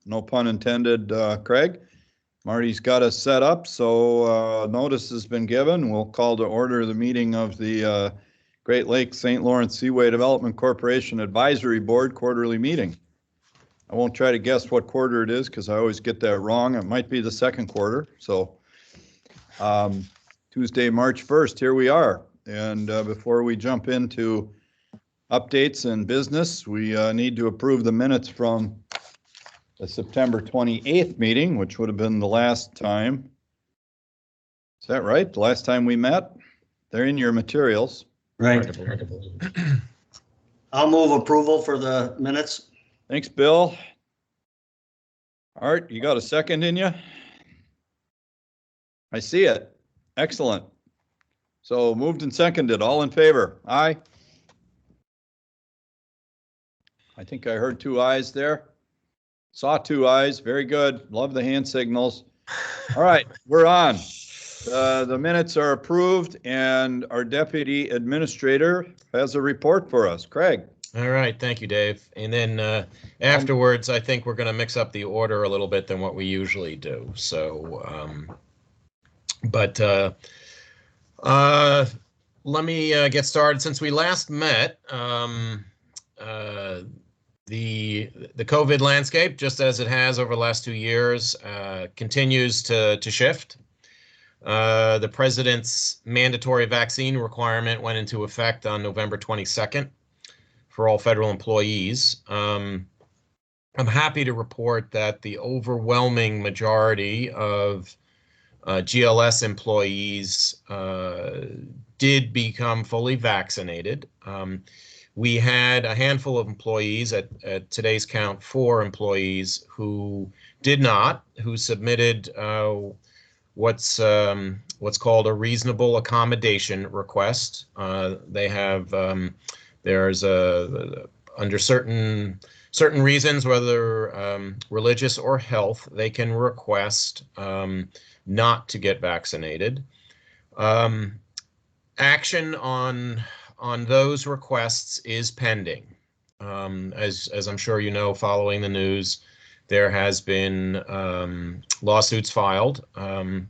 no pun intended, Craig. Marty's got us set up, so notice has been given. We'll call to order the meeting of the Great Lakes St. Lawrence Seaway Development Corporation Advisory Board quarterly meeting. I won't try to guess what quarter it is because I always get that wrong. It might be the second quarter. So Tuesday, March 1st, here we are. And before we jump into updates and business, we need to approve the minutes from the September 28th meeting, which would have been the last time. Is that right? The last time we met? They're in your materials. Right. I'll move approval for the minutes. Thanks, Bill. Art, you got a second in you? I see it. Excellent. So moved and seconded. All in favor? Aye. I think I heard 2 ayes there. Saw 2 ayes. Very good. Love the hand signals. All right, we're on. The minutes are approved, and our deputy administrator has a report for us. Craig. All right, thank you, Dave. And then afterwards, I think we're going to mix up the order a little bit than what we usually do. So, let me get started. Since we last met, the COVID landscape, just as it has over the last 2 years, continues to shift. The president's mandatory vaccine requirement went into effect on November 22nd for all federal employees. I'm happy to report that the overwhelming majority of GLS employees did become fully vaccinated. We had a handful of employees at today's count, 4 employees who did not, who submitted what's called a reasonable accommodation request. They have there's under certain reasons, whether religious or health, they can request not to get vaccinated. Action on those requests is pending. As I'm sure you know, following the news, there has been lawsuits filed, and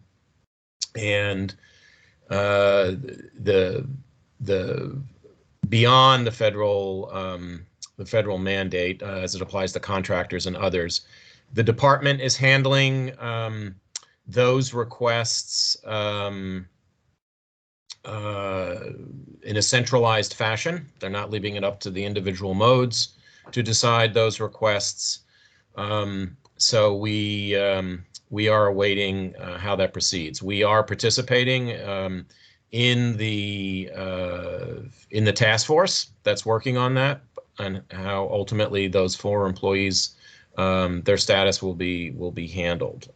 the beyond the federal mandate as it applies to contractors and others, the department is handling those requests in a centralized fashion. They're not leaving it up to the individual modes to decide those requests. So we are awaiting how that proceeds. We are participating in the task force that's working on that, and how ultimately those 4 employees, their status will be handled.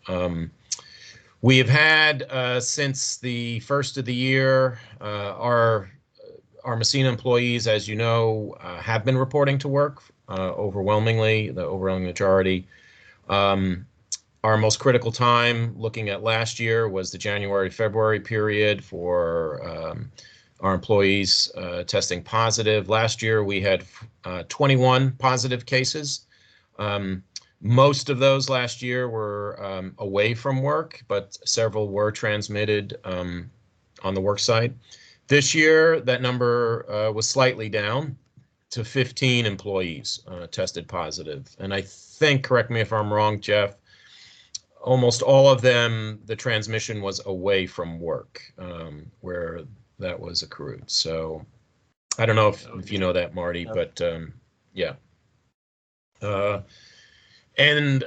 We have had, since the first of the year, our Messina employees, as you know, have been reporting to work overwhelmingly, the overwhelming majority. Our most critical time, looking at last year, was the January-February period for our employees testing positive. Last year, we had 21 positive cases. Most of those last year were away from work, but several were transmitted on the work site. This year, that number was slightly down to 15 employees tested positive. And I think, correct me if I'm wrong, Jeff, almost all of them, the transmission was away from work, where that was accrued. So I don't know if you know that, Marty, but yeah. And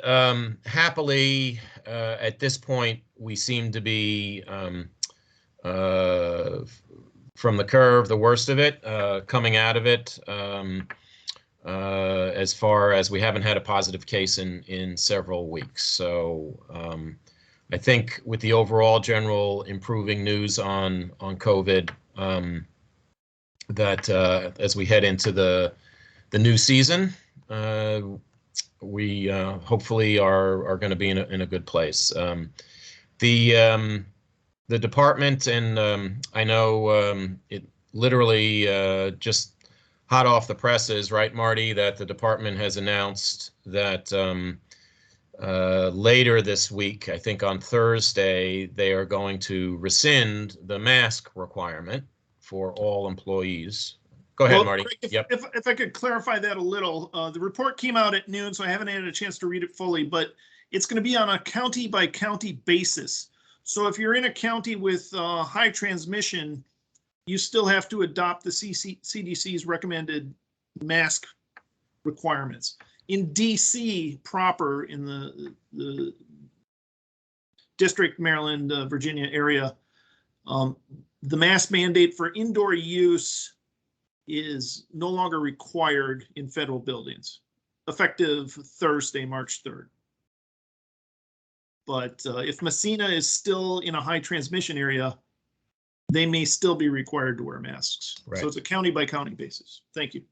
happily, at this point, we seem to be from the curve, the worst of it, coming out of it, as far as we haven't had a positive case in several weeks. So I think with the overall general improving news on COVID, that as we head into the new season, we hopefully are going to be in a good place. The department, and I know it literally just hot off the presses, right, Marty, that the department has announced that later this week, I think on Thursday, they are going to rescind the mask requirement for all employees. Go ahead, Well, Marty. Craig, Yep. if I could clarify that a little, the report came out at noon, so I haven't had a chance to read it fully, but it's going to be on a county by county basis. So if you're in a county with high transmission, you still have to adopt the CDC's recommended mask requirements. In DC proper, in the District, Maryland, Virginia area, the mask mandate for indoor use is no longer required in federal buildings, effective Thursday, March 3rd. But if Messina is still in a high transmission area, they may still be required to wear masks. Right. So it's a county by county basis. Thank you.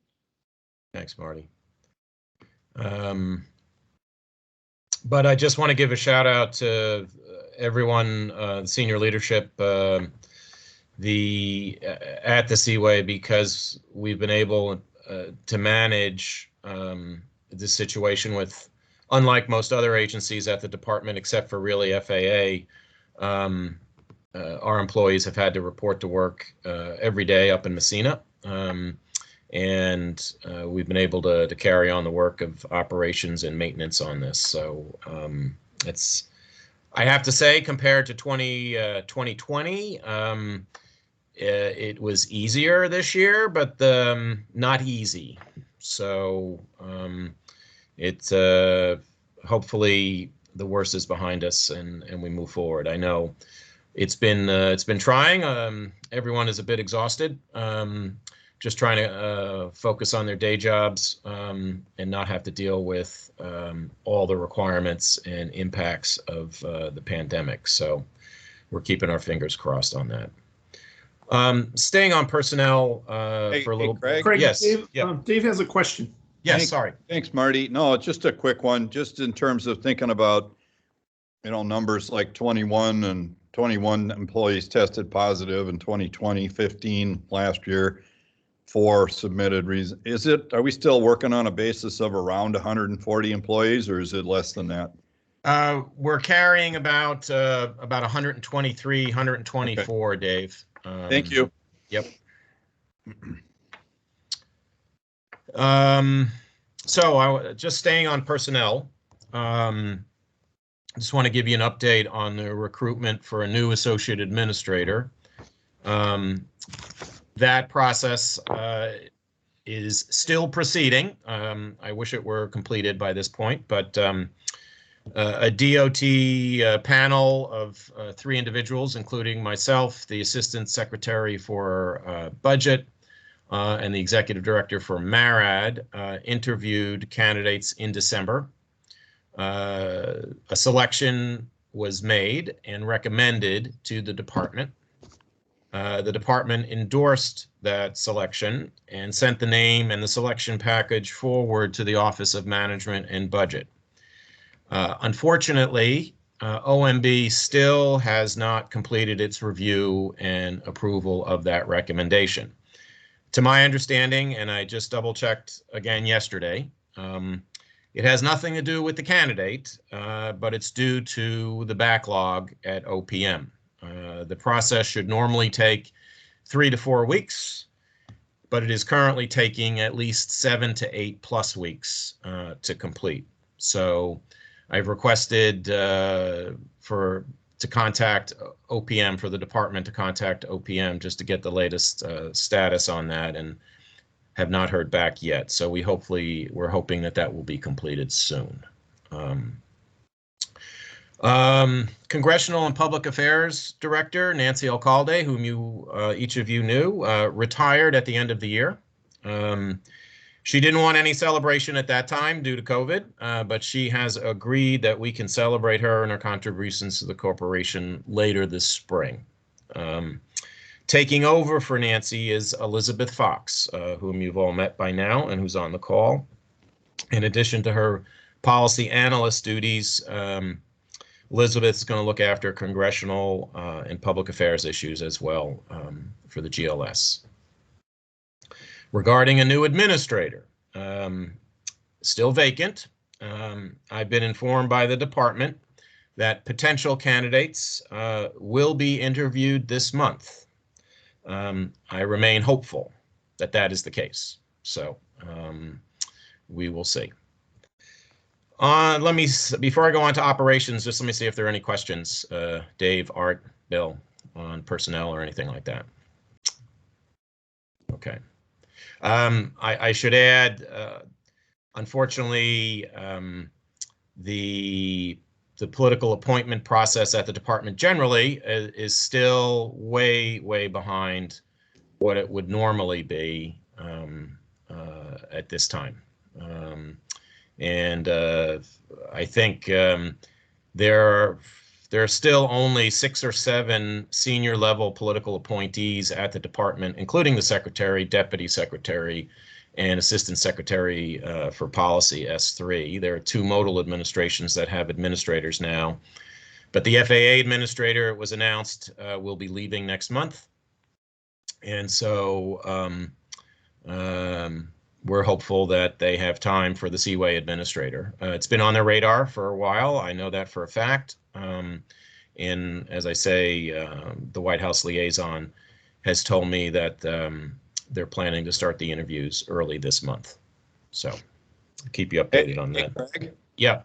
Thanks, Marty. But I just want to give a shout out to everyone, the senior leadership, at the Seaway, because we've been able to manage this situation with, unlike most other agencies at the department, except for really FAA, our employees have had to report to work every day up in Messina. And we've been able to carry on the work of operations and maintenance on this. So it's, I have to say, compared to 2020, it was easier this year, but not easy. So it's hopefully the worst is behind us and we move forward. I know it's been trying. Everyone is a bit exhausted. Just trying to focus on their day jobs and not have to deal with all the requirements and impacts of the pandemic. So we're keeping our fingers crossed on that. Staying on personnel for a little. Craig? Craig, Yes. Dave, Yep. Dave has a question. Yes. Sorry. Thanks, Marty. No, it's just a quick one, just in terms of thinking about, numbers like 21 employees tested positive in 2020, 15 last year, 4 submitted reason. Are we still working on a basis of around 140 employees, or is it less than that? We're carrying about 123, 124, okay. Dave. Thank you. Yep. So just staying on personnel, I just want to give you an update on the recruitment for a new associate administrator. That process is still proceeding. I wish it were completed by this point, but a DOT panel of 3 individuals, including myself, the assistant secretary for budget, and the executive director for MARAD, interviewed candidates in December. A selection was made and recommended to the department. The department endorsed that selection and sent the name and the selection package forward to the Office of Management and Budget. Unfortunately, OMB still has not completed its review and approval of that recommendation. To my understanding, and I just double checked again yesterday, it has nothing to do with the candidate, but it's due to the backlog at OPM. The process should normally take 3 to 4 weeks, but it is currently taking at least 7 to 8+ weeks to complete. So I've requested to contact OPM, for the department to contact OPM just to get the latest status on that, and have not heard back yet. So we're hoping that will be completed soon. Congressional and Public Affairs Director Nancy Alcalde, whom each of you knew, retired at the end of the year. She didn't want any celebration at that time due to COVID, but she has agreed that we can celebrate her and her contributions to the corporation later this spring. Taking over for Nancy is Elizabeth Fox, whom you've all met by now and who's on the call. In addition to her policy analyst duties, Elizabeth is going to look after congressional and public affairs issues as well for the GLS. Regarding a new administrator, still vacant. I've been informed by the department that potential candidates will be interviewed this month. I remain hopeful that that is the case. So we will see. Before I go on to operations, just let me see if there are any questions, Dave, Art, Bill, on personnel or anything like that. Okay. I should add, unfortunately, the political appointment process at the department generally is still way behind what it would normally be at this time. I think there are still only 6 or 7 senior level political appointees at the department, including the secretary, deputy secretary, and assistant secretary for policy, S3. There are 2 modal administrations that have administrators now. But the FAA administrator, it was announced, will be leaving next month. And so we're hopeful that they have time for the Seaway administrator. It's been on their radar for a while. I know that for a fact. And as I say, the White House liaison has told me that they're planning to start the interviews early this month. So I'll keep you updated on that. Craig, Yeah.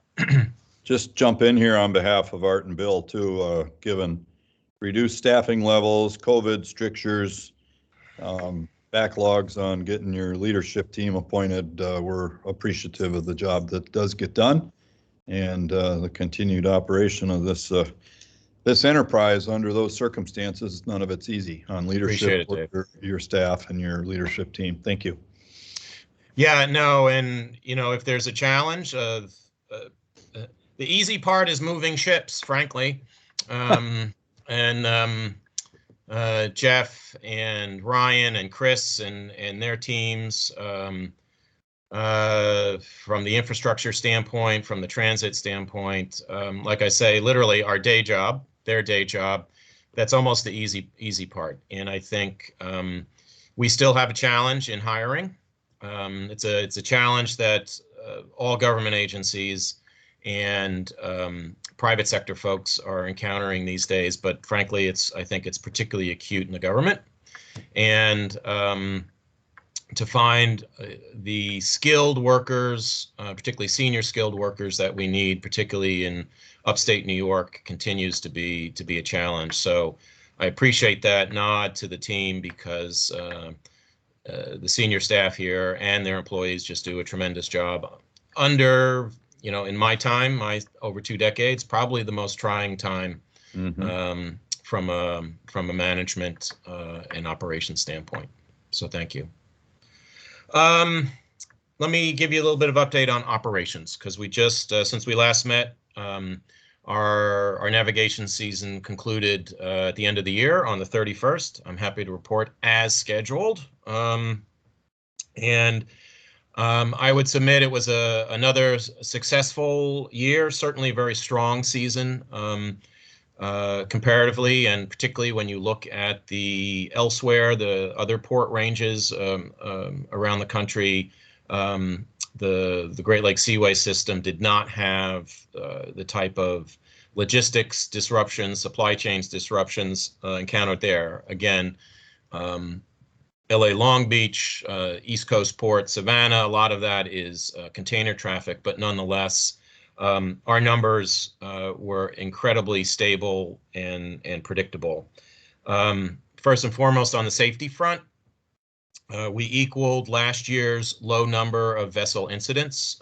just jump in here on behalf of Art and Bill too, given reduced staffing levels, COVID strictures, backlogs on getting your leadership team appointed. We're appreciative of the job that does get done and the continued operation of this this enterprise under those circumstances. None of it's easy on leadership, your staff and your leadership team. Thank you. Yeah, no, and you know, if there's a challenge, the easy part is moving ships, frankly. Jeff and Ryan and Chris and their teams, from the infrastructure standpoint, from the transit standpoint, like I say, literally our day job, their day job, that's almost the easy part. And I think we still have a challenge in hiring. It's a challenge that all government agencies and private sector folks are encountering these days, but frankly, I think it's particularly acute in the government. And to find the skilled workers, particularly senior skilled workers that we need, particularly in upstate New York, continues to be a challenge. So I appreciate that nod to the team, because the senior staff here and their employees just do a tremendous job under, you know, in my time, my over 2 decades, probably the most trying time from a management and operations standpoint. So thank you. Let me give you a little bit of update on operations, because we just, since we last met, our navigation season concluded at the end of the year on the 31st. I'm happy to report as scheduled. I would submit it was another successful year, certainly a very strong season comparatively, and particularly when you look at the other port ranges around the country. The Great Lakes Seaway system did not have the type of logistics disruptions, supply chains disruptions encountered there. Again, LA Long Beach, East Coast Port, Savannah, a lot of that is container traffic, but nonetheless, our numbers were incredibly stable and predictable. First and foremost, on the safety front, we equaled last year's low number of vessel incidents.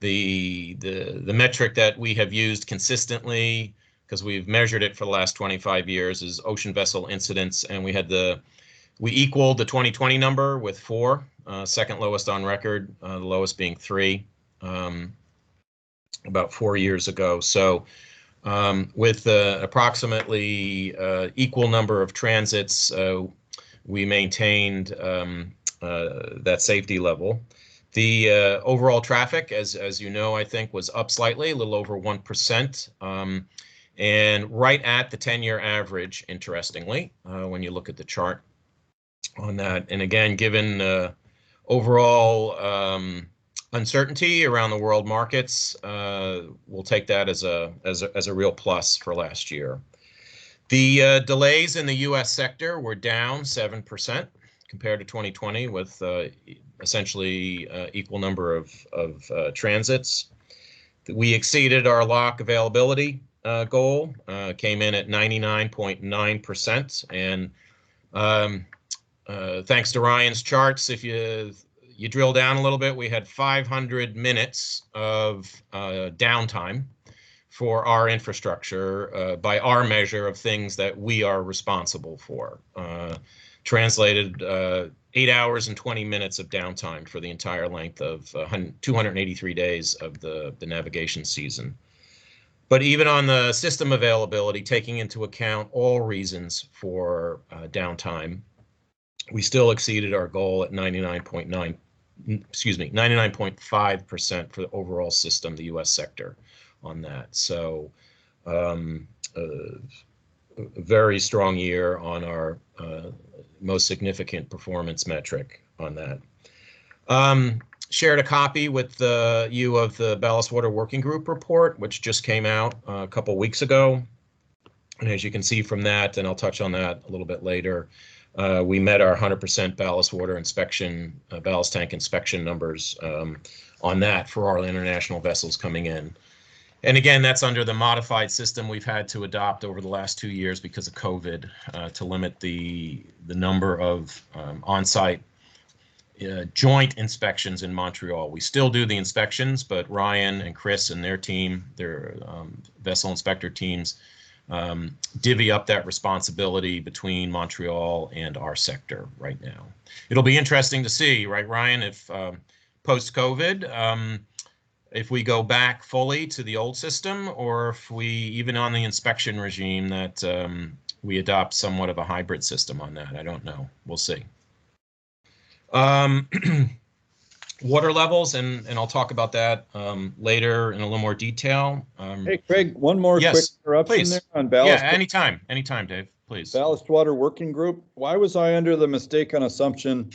The metric that we have used consistently, because we've measured it for the last 25 years, is ocean vessel incidents, and we equaled the 2020 number with 4, second lowest on record, the lowest being 3, about 4 years ago. So with approximately equal number of transits, we maintained that safety level. The overall traffic, as you know, I think was up slightly, a little over 1%, and right at the 10-year average, interestingly, when you look at the chart. on that. And again, given overall uncertainty around the world markets, we'll take that as a real plus for last year. The delays in the U.S. sector were down 7% compared to 2020, with essentially equal number of transits. We exceeded our lock availability goal, came in at 99.9%, and thanks to Ryan's charts, if you drill down a little bit, we had 500 minutes of downtime for our infrastructure by our measure of things that we are responsible for. Translated 8 hours and 20 minutes of downtime for the entire length of 283 days of the navigation season. But even on the system availability, taking into account all reasons for downtime, we still exceeded our goal at 99.5% for the overall system, the U.S. sector on that. So a very strong year on our most significant performance metric on that. Shared a copy with you of the Ballast Water Working Group report, which just came out a couple weeks ago. And as you can see from that, and I'll touch on that a little bit later, we met our 100% ballast water inspection, ballast tank inspection numbers on that for our international vessels coming in. And again, that's under the modified system we've had to adopt over the last 2 years because of COVID to limit the number of on-site joint inspections in Montreal. We still do the inspections, but Ryan and Chris and their team, their vessel inspector teams, divvy up that responsibility between Montreal and our sector right now. It'll be interesting to see, right, Ryan, if post-COVID, if we go back fully to the old system, or if we, even on the inspection regime, that we adopt somewhat of a hybrid system on that. I don't know. We'll see. Water levels, and I'll talk about that later in a little more detail. Hey, Craig, one more quick interruption please. there on ballast. Yeah, anytime, Dave, please. Ballast Water Working Group. Why was I under the mistaken assumption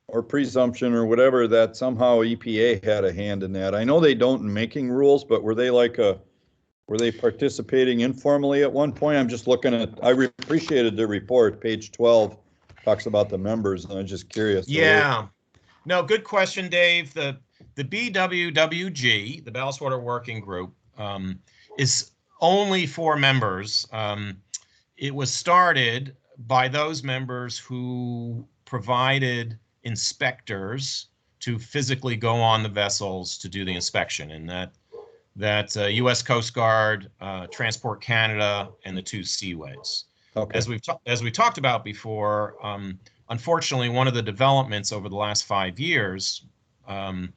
or presumption or whatever that somehow EPA had a hand in that? I know they don't in making rules, but were they participating informally at one point? I'm just looking at, I appreciated the report, page 12 talks about the members, and I'm just curious. Yeah, no, good question, Dave. The BWWG, the Ballast Water Working Group, is only 4 members. It was started by those members who provided inspectors to physically go on the vessels to do the inspection, and that U.S. Coast Guard, Transport Canada, and the 2 seaways. Okay. As we talked about before, unfortunately, one of the developments over the last 5 years, and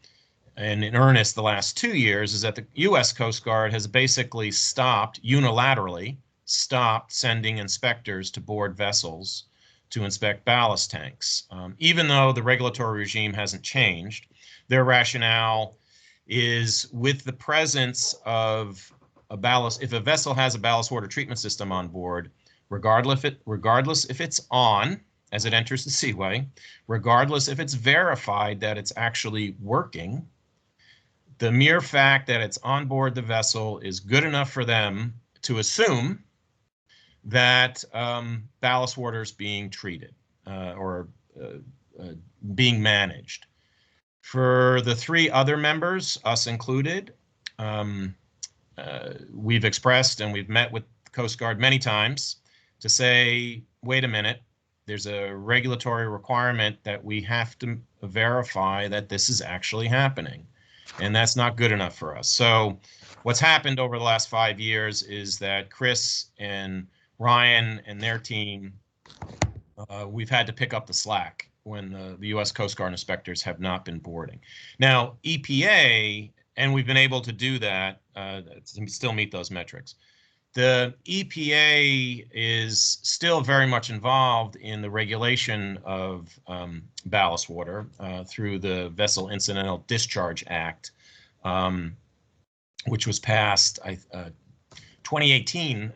in earnest the last 2 years, is that the U.S. Coast Guard has basically unilaterally stopped sending inspectors to board vessels to inspect ballast tanks. Even though the regulatory regime hasn't changed, their rationale is with the presence of if a vessel has a ballast water treatment system on board, regardless if it's on as it enters the seaway, regardless if it's verified that it's actually working, the mere fact that it's on board the vessel is good enough for them to assume that ballast water is being treated or being managed. For the 3 other members, us included, we've expressed and we've met with the Coast Guard many times to say, wait a minute, there's a regulatory requirement that we have to verify that this is actually happening. And that's not good enough for us. So what's happened over the last 5 years is that Chris and Ryan and their team, we've had to pick up the slack when the U.S. Coast Guard inspectors have not been boarding. Now, EPA, and we've been able to do that, still meet those metrics. The EPA is still very much involved in the regulation of ballast water through the Vessel Incidental Discharge Act, which was passed 2018,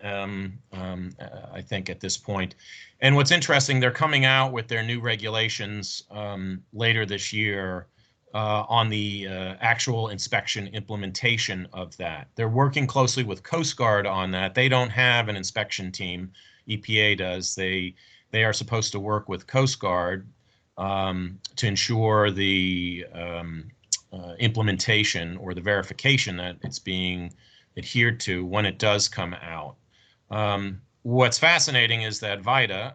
I think at this point. And what's interesting, they're coming out with their new regulations later this year on the actual inspection implementation of that. They're working closely with Coast Guard on that. They don't have an inspection team. EPA does. They are supposed to work with Coast Guard to ensure the implementation or the verification that it's being adhered to when it does come out. What's fascinating is that VITA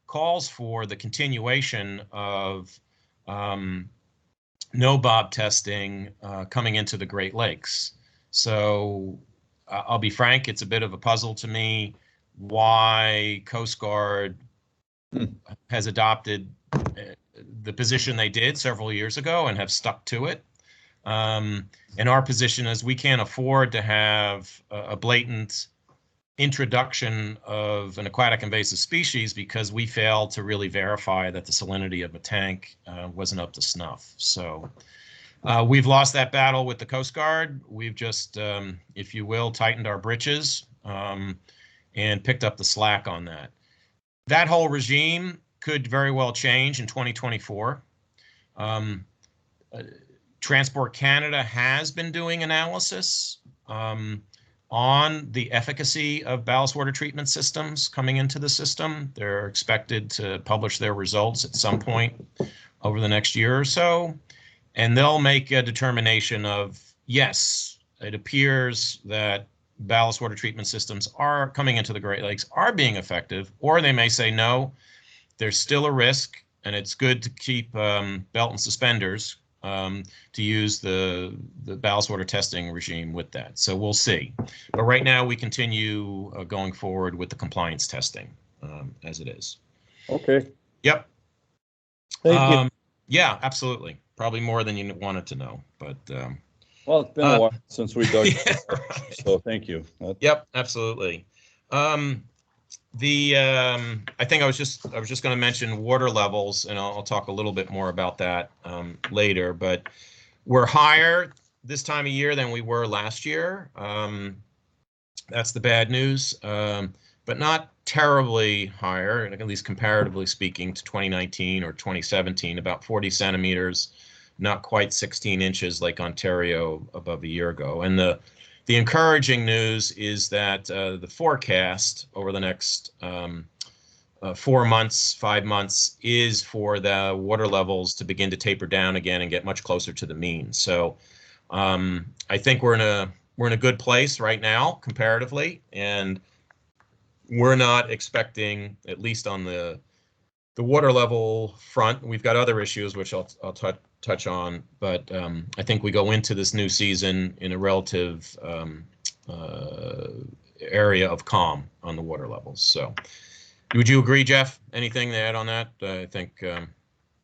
calls for the continuation of no-bob testing coming into the Great Lakes. So I'll be frank, it's a bit of a puzzle to me why Coast Guard has adopted the position they did several years ago and have stuck to it. And our position is we can't afford to have a blatant introduction of an aquatic invasive species because we failed to really verify that the salinity of a tank wasn't up to snuff. So we've lost that battle with the Coast Guard. We've just, if you will, tightened our britches and picked up the slack on that. That whole regime could very well change in 2024. Transport Canada has been doing analysis on the efficacy of ballast water treatment systems coming into the system. They're expected to publish their results at some point over the next year or so, and they'll make a determination of, yes, it appears that ballast water treatment systems are coming into the Great Lakes are being effective, or they may say, no, there's still a risk, and it's good to keep belt and suspenders to use the ballast water testing regime with that. So we'll see. But right now we continue going forward with the compliance testing as it is. Okay. Yep. Thank you. Yeah, absolutely. Probably more than you wanted to know, but Well, it's been a while since we dug, yeah, right. so thank you. Yep, absolutely. I think I was just going to mention water levels, and I'll talk a little bit more about that later. But we're higher this time of year than we were last year. That's the bad news, but not terribly higher, at least comparatively speaking to 2019 or 2017. About 40 centimeters, not quite 16 inches like Ontario above a year ago. And the encouraging news is that the forecast over the next 4 months, 5 months is for the water levels to begin to taper down again and get much closer to the mean. So I think we're in a good place right now comparatively, and we're not expecting, at least on the water level front. We've got other issues which I'll touch on, but I think we go into this new season in a relative area of calm on the water levels. So would you agree, Jeff? Anything to add on that? I think,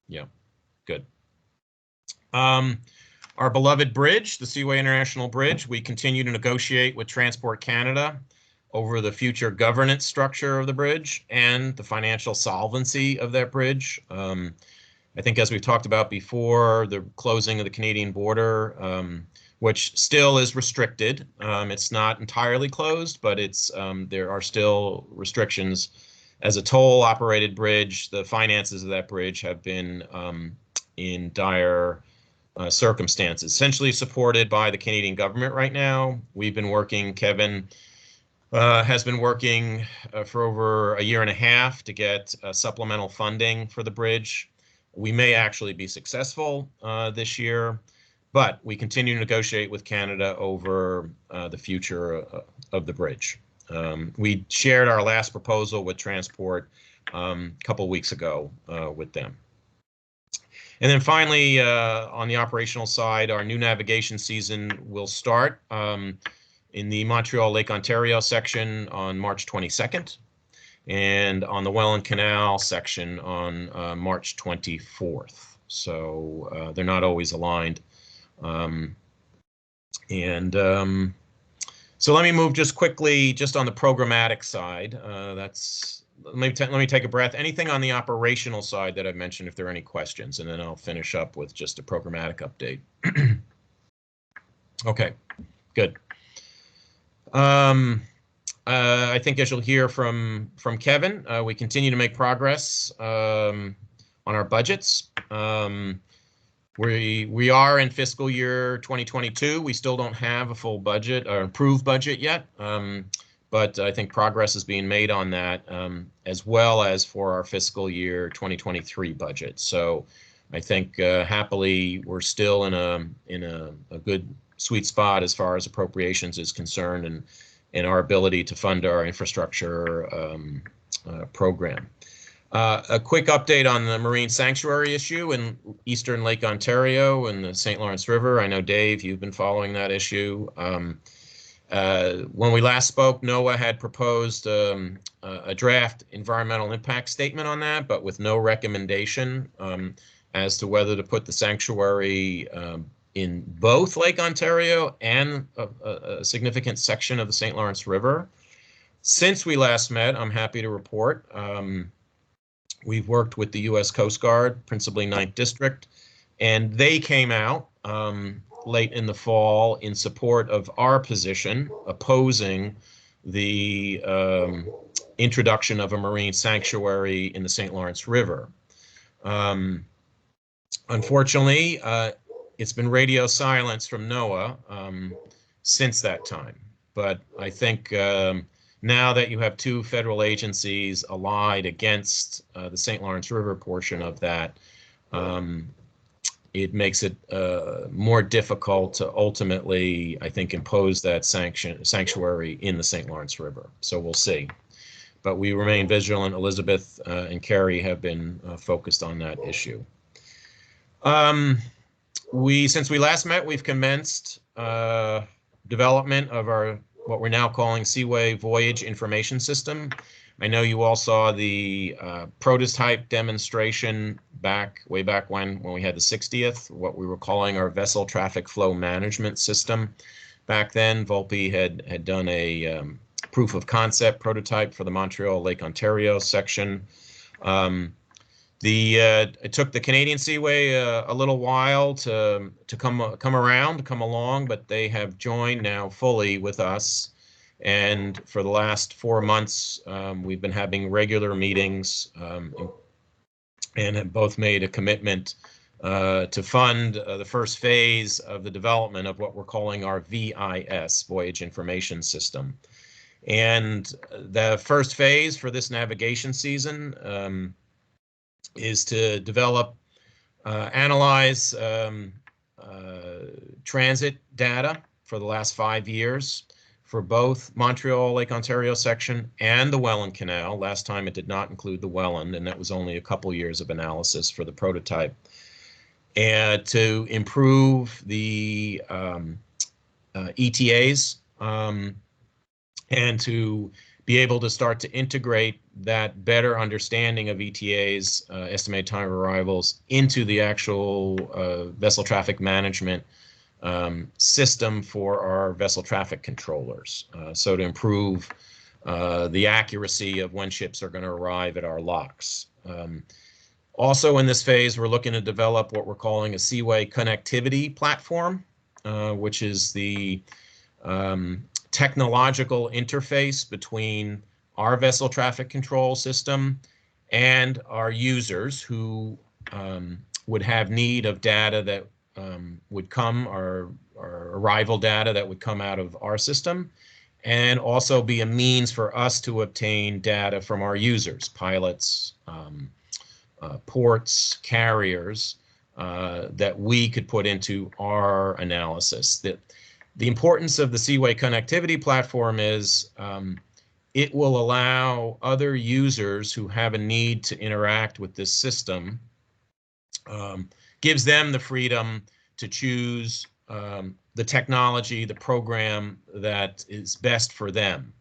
yeah, good. Our beloved bridge, the Seaway International Bridge, we continue to negotiate with Transport Canada over the future governance structure of the bridge and the financial solvency of that bridge. I think, as we've talked about before, the closing of the Canadian border, which still is restricted. It's not entirely closed, but there are still restrictions. As a toll-operated bridge, the finances of that bridge have been in dire circumstances, essentially supported by the Canadian government right now. We've been working, Kevin has been working for over a year and a half to get supplemental funding for the bridge. We may actually be successful this year, but we continue to negotiate with Canada over the future of the bridge. We shared our last proposal with Transport a couple weeks ago with them. And then finally, on the operational side, our new navigation season will start in the Montreal Lake Ontario section on March 22nd. And on the Welland Canal section on March 24th. So they're not always aligned. So let me move just quickly, just on the programmatic side. Let me take a breath. Anything on the operational side that I've mentioned, if there are any questions, and then I'll finish up with just a programmatic update. Okay, good. I think as you'll hear from Kevin, we continue to make progress on our budgets. We are in fiscal year 2022. We still don't have a full budget or approved budget yet, but I think progress is being made on that, as well as for our fiscal year 2023 budget. So I think happily we're still in a good sweet spot as far as appropriations is concerned, and our ability to fund our infrastructure program. A quick update on the marine sanctuary issue in eastern Lake Ontario and the St. Lawrence River. I know, Dave, you've been following that issue. When we last spoke, NOAA had proposed a draft environmental impact statement on that, but with no recommendation as to whether to put the sanctuary in both Lake Ontario and a significant section of the St. Lawrence River. Since we last met, I'm happy to report we've worked with the U.S. Coast Guard, principally 9th District, and they came out late in the fall in support of our position, opposing the introduction of a marine sanctuary in the St. Lawrence River. Unfortunately, it's been radio silence from NOAA since that time, but I think now that you have two federal agencies allied against the St. Lawrence River portion of that, it makes it more difficult to ultimately, I think, impose that sanctuary in the St. Lawrence River. So we'll see. But we remain vigilant. Elizabeth and Carrie have been focused on that issue. Since we last met, we've commenced development of our what we're now calling Seaway Voyage Information System. I know you all saw the prototype demonstration way back when we had the 60th, what we were calling our Vessel Traffic Flow Management System. Back then, Volpe had done a proof of concept prototype for the Montreal Lake Ontario section. It took the Canadian Seaway a little while to come along, but they have joined now fully with us. And for the last 4 months, we've been having regular meetings and have both made a commitment to fund the first phase of the development of what we're calling our VIS, Voyage Information System. And the first phase for this navigation season is to develop, analyze transit data for the last 5 years for both Montreal Lake Ontario section and the Welland Canal. Last time it did not include the Welland, and that was only a couple years of analysis for the prototype. And to improve the ETAs and to be able to start to integrate that better understanding of ETAs, estimated time of arrivals, into the actual vessel traffic management system for our vessel traffic controllers. So to improve the accuracy of when ships are going to arrive at our locks. Also in this phase, we're looking to develop what we're calling a Seaway connectivity platform, which is the technological interface between our vessel traffic control system and our users who would have need of data that would come, our arrival data that would come out of our system, and also be a means for us to obtain data from our users, pilots, ports, carriers, that we could put into our analysis. The importance of the Seaway connectivity platform is it will allow other users who have a need to interact with this system, gives them the freedom to choose the technology, the program that is best for them.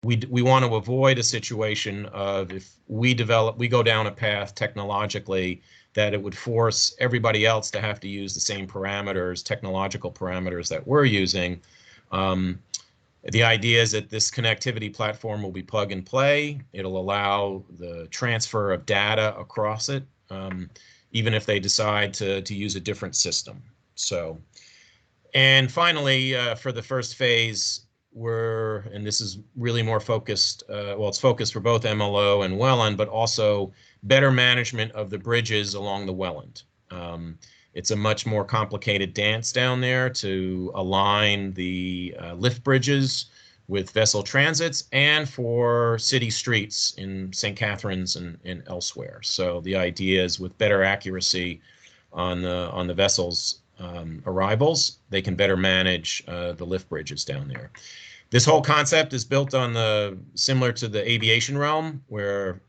We want to avoid a situation of if we go down a path technologically that it would force everybody else to have to use the same parameters, technological parameters that we're using. The idea is that this connectivity platform will be plug and play. It'll allow the transfer of data across it, even if they decide to use a different system. So And finally, for the first phase, and this is really more focused, well, it's focused for both MLO and Welland, but also better management of the bridges along the Welland. It's a much more complicated dance down there to align the lift bridges with vessel transits and for city streets in St. Catharines and elsewhere. So the idea is with better accuracy on the vessels arrivals, they can better manage the lift bridges down there. This whole concept is built on similar to the aviation realm, where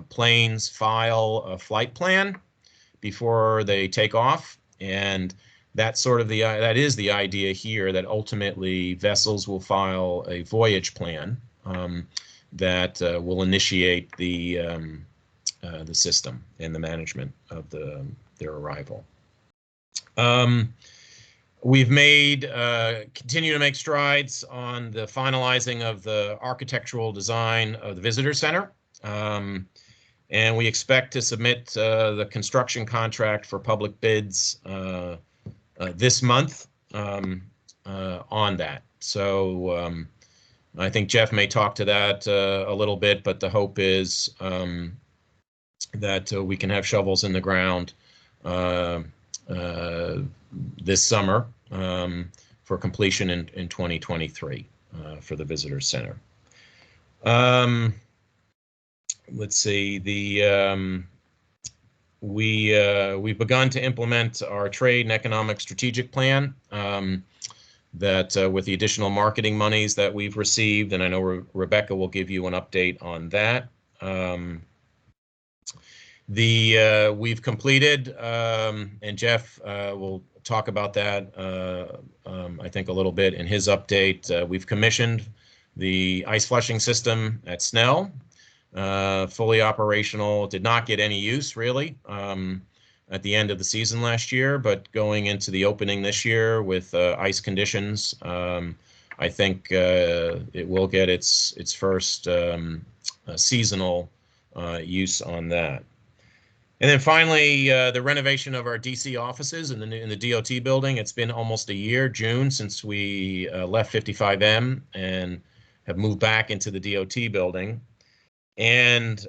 planes file a flight plan before they take off, and that's sort of that is the idea here, that ultimately vessels will file a voyage plan that will initiate the system and the management of their arrival. We've continue to make strides on the finalizing of the architectural design of the visitor center. And we expect to submit the construction contract for public bids this month on that. So I think Jeff may talk to that a little bit, but the hope is that we can have shovels in the ground this summer for completion in 2023 for the visitor center. Let's see, we've begun to implement our trade and economic strategic plan that with the additional marketing monies that we've received, and I know Rebecca will give you an update on that. We've completed, and Jeff will talk about that, I think, a little bit in his update. We've commissioned the ice flushing system at Snell, fully operational. Did not get any use, really, at the end of the season last year, but going into the opening this year with ice conditions, I think it will get its first seasonal use on that. And then finally, the renovation of our DC offices in the DOT building. It's been almost a year, June, since we left 55M and have moved back into the DOT building. And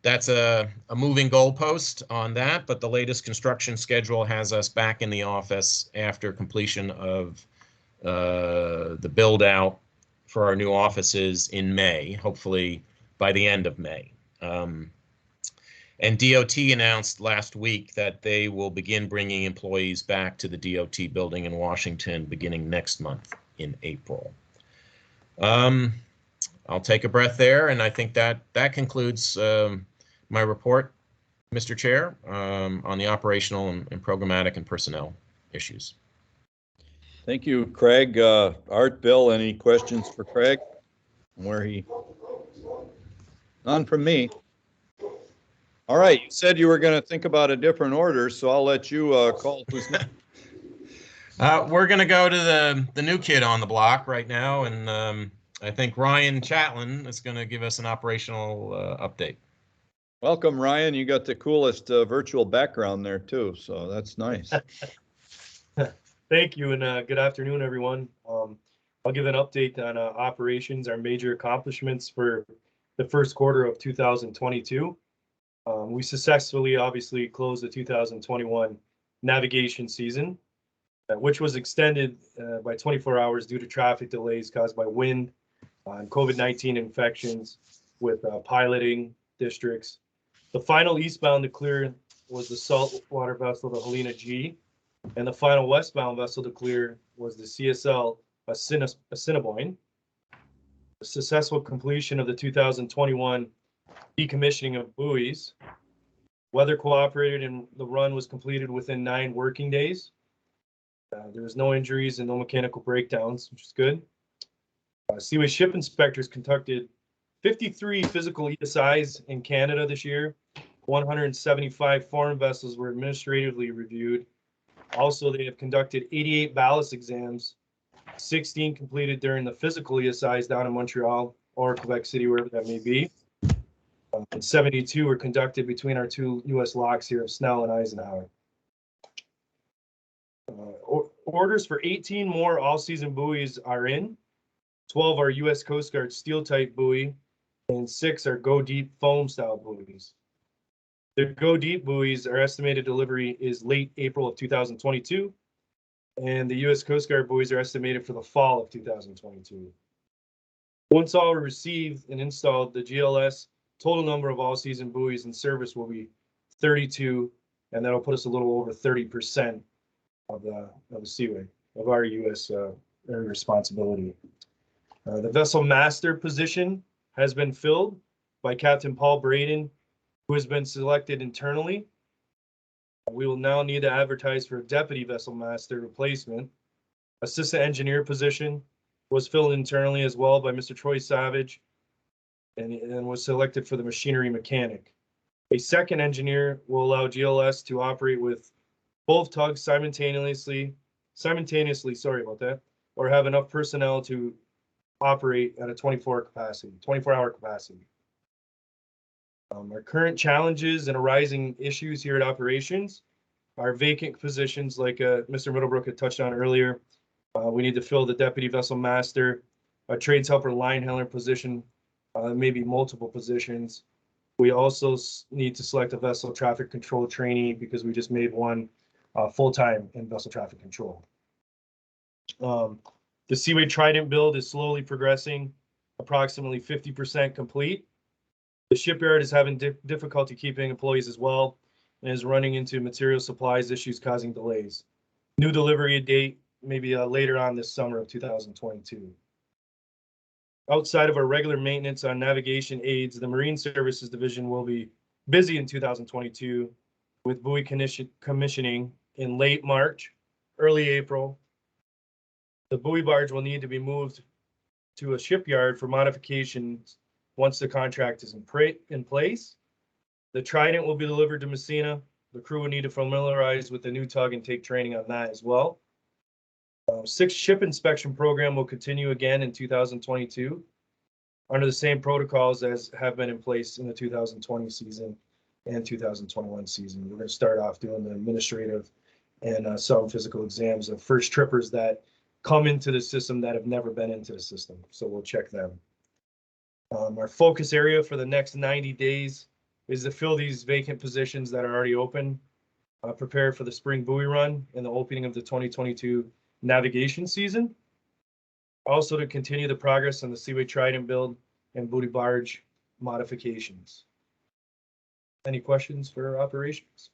that's a moving goalpost on that, but the latest construction schedule has us back in the office after completion of the build out for our new offices in May, hopefully by the end of May. And DOT announced last week that they will begin bringing employees back to the DOT building in Washington beginning next month in April. I'll take a breath there, and I think that concludes my report, Mr. Chair, on the operational and programmatic and personnel issues. Thank you, Craig. Art, Bill, any questions for Craig? None from me. All right, you said you were going to think about a different order, so I'll let you call who's next. We're going to go to the new kid on the block right now, and I think Ryan Chatlin is going to give us an operational update. Welcome, Ryan. You got the coolest virtual background there, too, so that's nice. Thank you, and good afternoon, everyone. I'll give an update on operations, our major accomplishments for the first quarter of 2022. We successfully, obviously, closed the 2021 navigation season, which was extended by 24 hours due to traffic delays caused by wind and COVID-19 infections with piloting districts. The final eastbound to clear was the saltwater vessel, the Helena G, and the final westbound vessel to clear was the CSL Assiniboine. The successful completion of the 2021 decommissioning of buoys. Weather cooperated and the run was completed within 9 working days. There was no injuries and no mechanical breakdowns, which is good. Seaway Ship Inspectors conducted 53 physical ESIs in Canada this year. 175 foreign vessels were administratively reviewed. Also, they have conducted 88 ballast exams, 16 completed during the physical ESIs down in Montreal or Quebec City, wherever that may be. And 72 were conducted between our 2 U.S. locks here of Snell and Eisenhower. Orders for 18 more all-season buoys are in. 12 are U.S. Coast Guard steel-type buoy, and 6 are Go Deep foam-style buoys. The Go Deep buoys, our estimated delivery is late April of 2022, and the U.S. Coast Guard buoys are estimated for the fall of 2022. Once all are received and installed, the GLS total number of all-season buoys in service will be 32, and that'll put us a little over 30% of the Seaway, of our U.S. area responsibility. The vessel master position has been filled by Captain Paul Braden, who has been selected internally. We will now need to advertise for a deputy vessel master replacement. Assistant engineer position was filled internally as well by Mr. Troy Savage, and was selected for the machinery mechanic. A second engineer will allow GLS to operate with both tugs simultaneously, sorry about that, or have enough personnel to operate at a 24-hour capacity. Our current challenges and arising issues here at operations are vacant positions like Mr. Middlebrook had touched on earlier. We need to fill the deputy vessel master, a trades helper line handler position, maybe multiple positions. We also need to select a vessel traffic control trainee because we just made one full-time in vessel traffic control. The Seaway Trident build is slowly progressing, approximately 50% complete. The shipyard is having difficulty keeping employees as well, and is running into material supplies issues causing delays. New delivery date maybe later on this summer of 2022. Outside of our regular maintenance on navigation aids, the Marine Services Division will be busy in 2022 with buoy commissioning in late March, early April. The buoy barge will need to be moved to a shipyard for modifications once the contract is in place. The Trident will be delivered to Messina. The crew will need to familiarize with the new tug and take training on that as well. 6 ship inspection program will continue again in 2022 under the same protocols as have been in place in the 2020 season and 2021 season. We're going to start off doing the administrative and some physical exams of first trippers that come into the system that have never been into the system. So we'll check them. Our focus area for the next 90 days is to fill these vacant positions that are already open, prepare for the spring buoy run and the opening of the 2022 navigation season. Also to continue the progress on the Seaway Trident build and buoy barge modifications. Any questions for operations?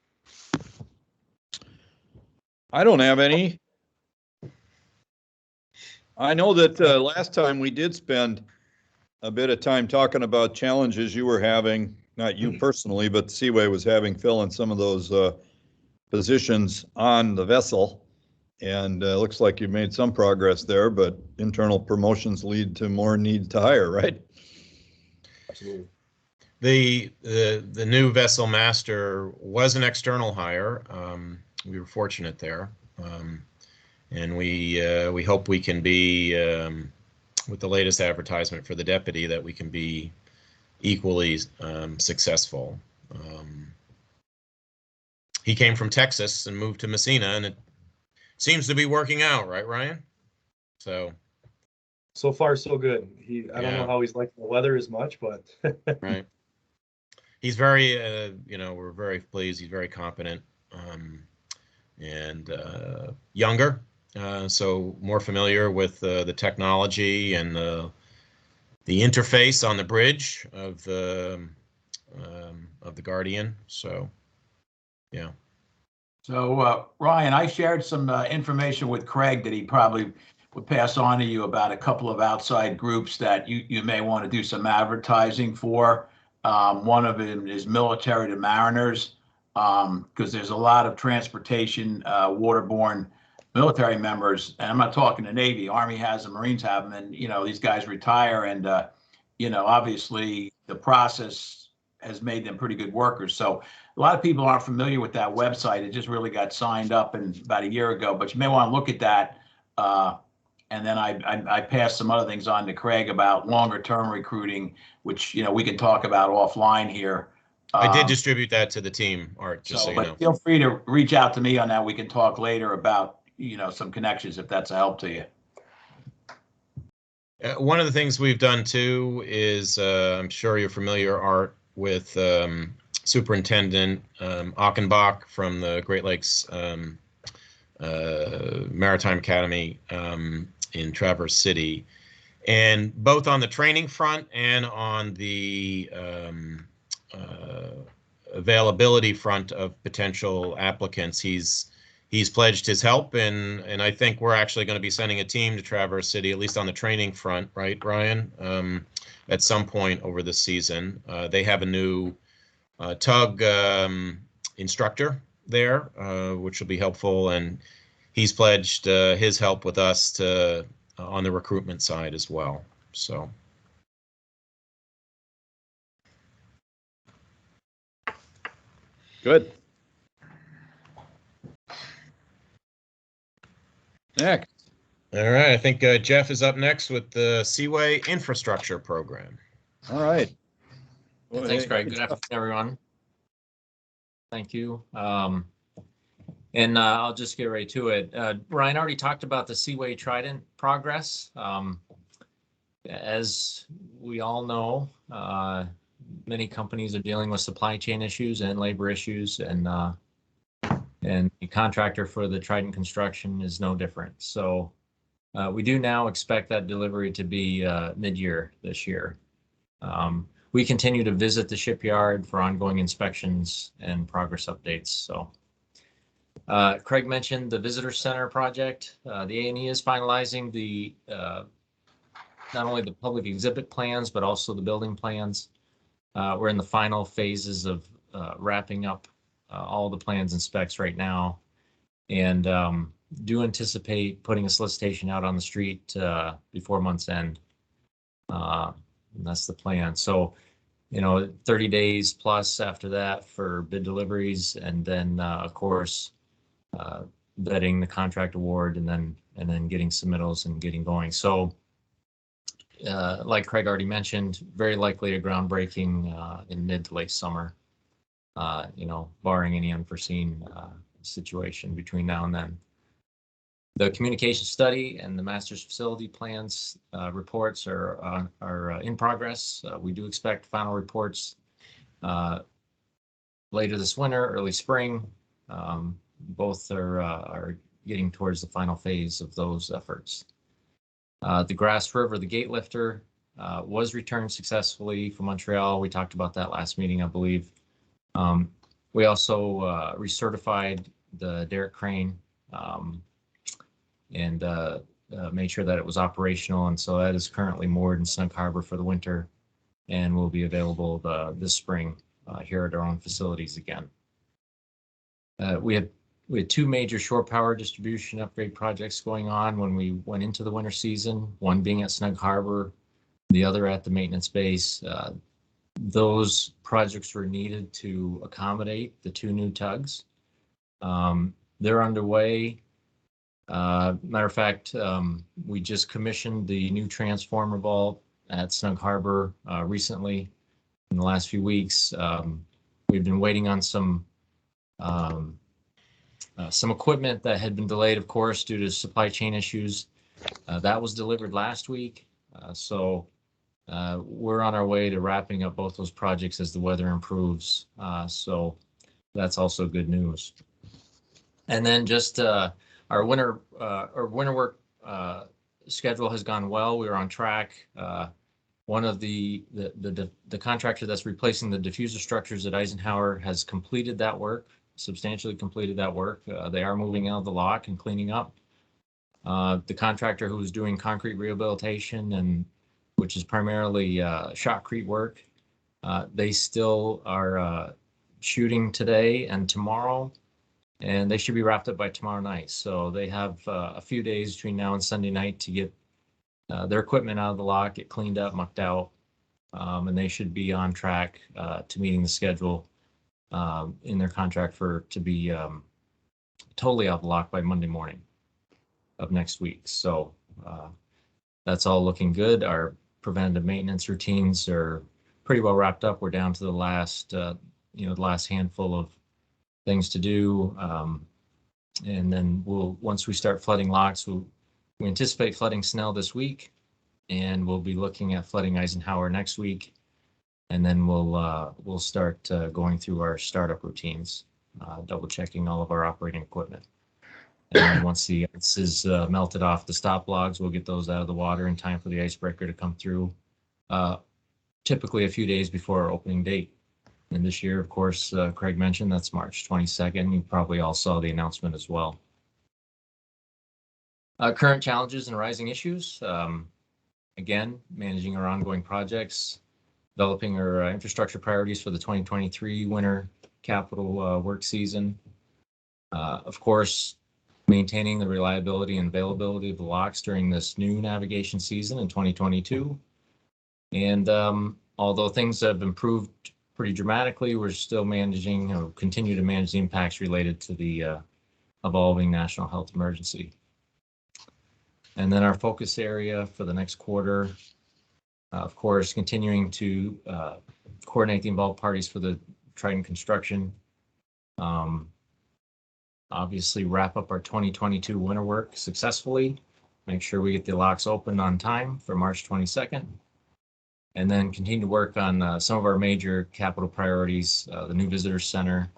I don't have any. I know that last time we did spend a bit of time talking about challenges you were having, not you personally, but Seaway was having filling some of those positions on the vessel. And looks like you've made some progress there, but internal promotions lead to more need to hire, right? Absolutely. The new vessel master was an external hire. We were fortunate there. And we hope we can be, with the latest advertisement for the deputy, that we can be equally successful. He came from Texas and moved to Messina, and it seems to be working out, right, Ryan? So far, so good. I don't know how he's liking the weather as much, but right. He's very, we're very pleased. He's very competent, and younger. So more familiar with the technology and the interface on the bridge of the Guardian. So, yeah. So Ryan, I shared some information with Craig that he probably would pass on to you about a couple of outside groups that you may want to do some advertising for. One of them is Military to Mariners, because there's a lot of transportation, waterborne military members, and I'm not talking the Navy. Army has them, Marines have them, and these guys retire, and obviously the process has made them pretty good workers. So a lot of people aren't familiar with that website. It just really got signed up about a year ago, but you may want to look at that. And then I passed some other things on to Craig about longer term recruiting, which we can talk about offline here. I did distribute that to the team, Art, just so you know. Feel free to reach out to me on that. We can talk later about some connections if that's a help to you. One of the things we've done too is, I'm sure you're familiar, Art, with Superintendent Achenbach from the Great Lakes Maritime Academy in Traverse City. And both on the training front and on the availability front of potential applicants, he's pledged his help, and I think we're actually going to be sending a team to Traverse City, at least on the training front, right, Ryan? At some point over the season. They have a new tug instructor there, which will be helpful, and he's pledged his help with us to on the recruitment side as well. So. Good. Next. All right, I think Jeff is up next with the Seaway Infrastructure Program. All right. Yeah, thanks, Greg. Good afternoon, everyone. Thank you. And I'll just get right to it. Ryan already talked about the Seaway Trident progress. As we all know, many companies are dealing with supply chain issues and labor issues, and the contractor for the Trident construction is no different. So we do now expect that delivery to be mid-year this year. We continue to visit the shipyard for ongoing inspections and progress updates. So Craig mentioned the visitor center project. The A&E is finalizing the not only the public exhibit plans, but also the building plans. We're in the final phases of wrapping up all the plans and specs right now, and do anticipate putting a solicitation out on the street before month's end. And that's the plan. So, 30 days plus after that for bid deliveries, and then of course vetting the contract award, and then getting submittals and getting going. So, like Craig already mentioned, very likely a groundbreaking in mid to late summer. Barring any unforeseen situation between now and then. The communication study and the master's facility plans reports are in progress. We do expect final reports later this winter, early spring. Both are getting towards the final phase of those efforts. The Grass River, the gate lifter, was returned successfully from Montreal. We talked about that last meeting, I believe. We also recertified the derrick crane and made sure that it was operational. And so that is currently moored in Snug Harbor for the winter and will be available this spring here at our own facilities again. We had two major shore power distribution upgrade projects going on when we went into the winter season, one being at Snug Harbor, the other at the maintenance base. Those projects were needed to accommodate the two new tugs. They're underway. Matter of fact, we just commissioned the new transformer vault at Snug Harbor recently in the last few weeks. We've been waiting on some equipment that had been delayed, of course, due to supply chain issues. That was delivered last week. So we're on our way to wrapping up both those projects as the weather improves. So that's also good news. And then just our winter work schedule has gone well. We are on track. One of the contractor that's replacing the diffuser structures at Eisenhower has completed that work, substantially completed that work. They are moving out of the lock and cleaning up. The contractor who was doing concrete rehabilitation, which is primarily shotcrete work, they still are shooting today and tomorrow, and they should be wrapped up by tomorrow night. So they have a few days between now and Sunday night to get their equipment out of the lock, get cleaned up, mucked out, and they should be on track to meeting the schedule in their contract to be totally out of the lock by Monday morning of next week. So that's all looking good. Our preventative maintenance routines are pretty well wrapped up. We're down to the last, the last handful of things to do. And then once we start flooding locks, we anticipate flooding Snell this week, and we'll be looking at flooding Eisenhower next week. And then we'll start going through our startup routines, double checking all of our operating equipment. And then once the ice is melted off the stop logs, we'll get those out of the water in time for the icebreaker to come through, typically a few days before our opening date. And this year, of course, Craig mentioned that's March 22nd. You probably all saw the announcement as well. Current challenges and rising issues. Again, managing our ongoing projects, developing our infrastructure priorities for the 2023 winter capital work season. Of course, maintaining the reliability and availability of the locks during this new navigation season in 2022. And although things have improved pretty dramatically, we're still managing, or continue to manage the impacts related to the evolving national health emergency. And then our focus area for the next quarter, of course, continuing to coordinate the involved parties for the Trident construction. Obviously wrap up our 2022 winter work successfully, make sure we get the locks open on time for March 22nd, and then continue to work on some of our major capital priorities, the new visitor center,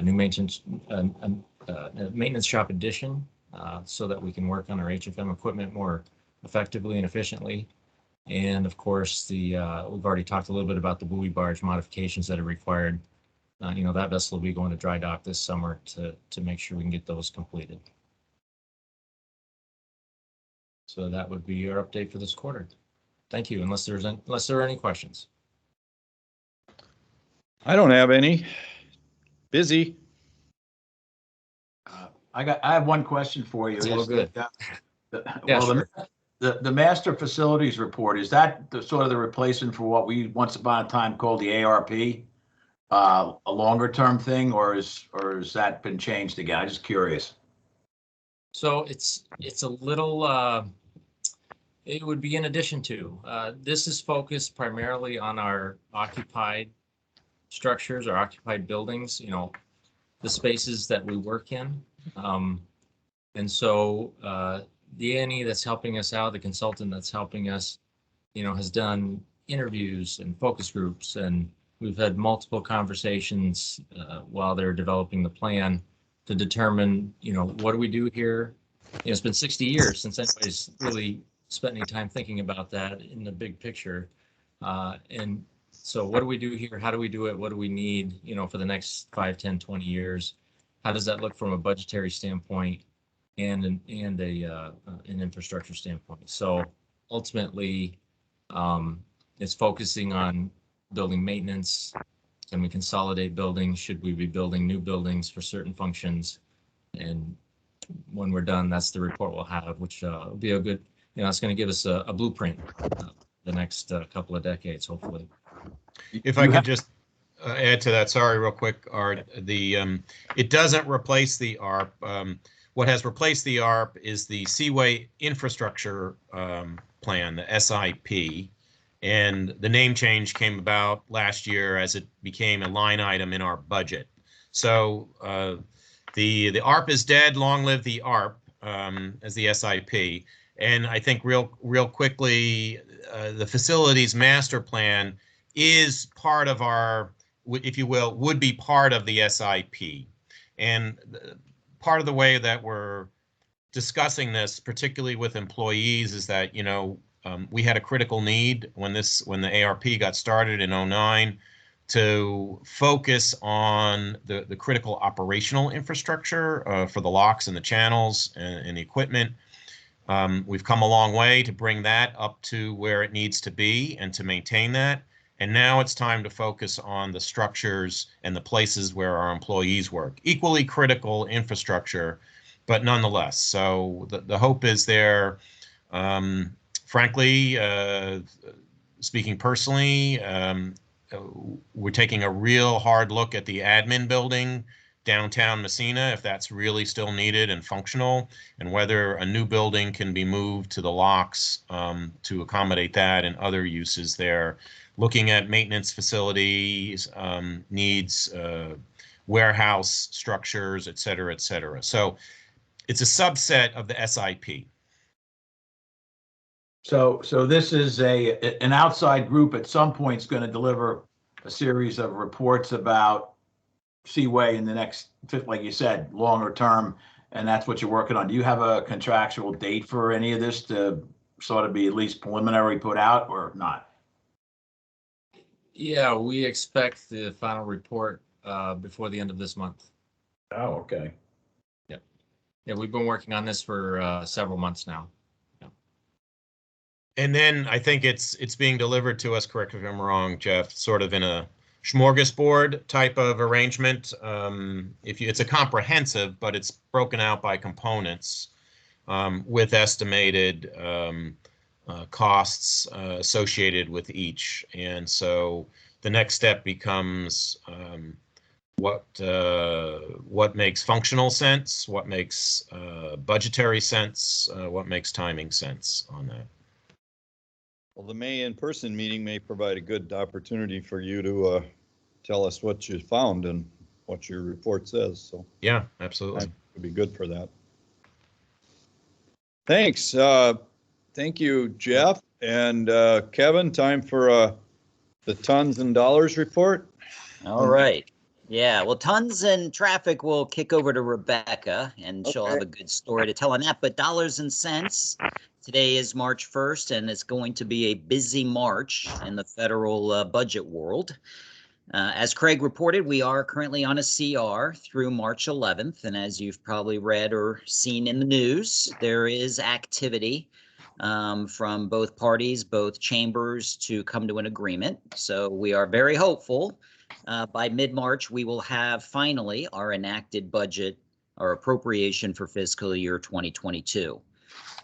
new maintenance shop addition, so that we can work on our HFM equipment more effectively and efficiently. And of course, we've already talked a little bit about the buoy barge modifications that are required. That vessel will be going to dry dock this summer to make sure we can get those completed. So that would be our update for this quarter. Thank you, unless there are any questions. I don't have any. Busy. I have one question for you. It's all good. Yeah, Well, sure. the master facilities report, is that the sort of the replacement for what we once upon a time called the ARP? A longer term thing, or has that been changed again? I'm just curious. So it's a little, it would be in addition to, this is focused primarily on our occupied structures, our occupied buildings, the spaces that we work in. And so the A&E that's helping us out, the consultant that's helping us, has done interviews and focus groups, and we've had multiple conversations while they're developing the plan to determine, what do we do here? It's been 60 years since anybody's really spent any time thinking about that in the big picture. And so what do we do here? How do we do it? What do we need, for the next 5, 10, 20 years? How does that look from a budgetary standpoint and an infrastructure standpoint? So ultimately, it's focusing on building maintenance. Can we consolidate buildings? Should we be building new buildings for certain functions? And when we're done, that's the report we'll have, which will be a good, it's going to give us a blueprint the next couple of decades, hopefully. If I could just add to that, sorry, real quick, Art, it doesn't replace the ARP. What has replaced the ARP is the Seaway Infrastructure Plan, the SIP. And the name change came about last year as it became a line item in our budget. So the ARP is dead. Long live the ARP as the SIP. And I think real quickly, the facilities master plan is part of our, if you will, would be part of the SIP. And part of the way that we're discussing this, particularly with employees, is that, we had a critical need when the ARP got started in 2009 to focus on the critical operational infrastructure for the locks and the channels and the equipment. We've come a long way to bring that up to where it needs to be and to maintain that. And now it's time to focus on the structures and the places where our employees work. Equally critical infrastructure, but nonetheless. So the hope is there. Frankly, speaking personally, we're taking a real hard look at the admin building downtown Messina, if that's really still needed and functional, and whether a new building can be moved to the locks to accommodate that and other uses there. Looking at maintenance facilities needs, warehouse structures, et cetera, et cetera. So it's a subset of the SIP. So this is an outside group at some point is going to deliver a series of reports about Seaway in the next, like you said, longer term, and that's what you're working on. Do you have a contractual date for any of this to sort of be at least preliminary put out or not? Yeah, we expect the final report before the end of this month. Oh, okay. Yeah, we've been working on this for several months now. And then I think it's being delivered to us, correct me if I'm wrong, Jeff, sort of in a smorgasbord type of arrangement. It's a comprehensive, but it's broken out by components with estimated costs associated with each. And so the next step becomes what makes functional sense, what makes budgetary sense, what makes timing sense on that. Well, the May in-person meeting may provide a good opportunity for you to tell us what you found and what your report says. So Yeah, absolutely. it would be good for that. Thanks. Thank you, Jeff. And Kevin, time for the tons and dollars report. All right. Yeah, well, tons and traffic will kick over to Rebecca, and she'll have a good story to tell on that. But dollars and cents, today is March 1st, and it's going to be a busy March in the federal budget world. As Craig reported, we are currently on a CR through March 11th, and as you've probably read or seen in the news, there is activity from both parties, both chambers, to come to an agreement. So we are very hopeful. By mid-March, we will have finally our enacted budget or appropriation for fiscal year 2022.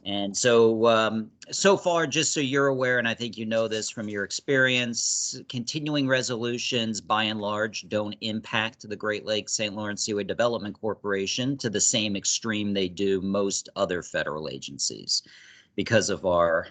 And so, so far, just so you're aware, and I think you know this from your experience, continuing resolutions, by and large, don't impact the Great Lakes St. Lawrence Seaway Development Corporation to the same extreme they do most other federal agencies because of our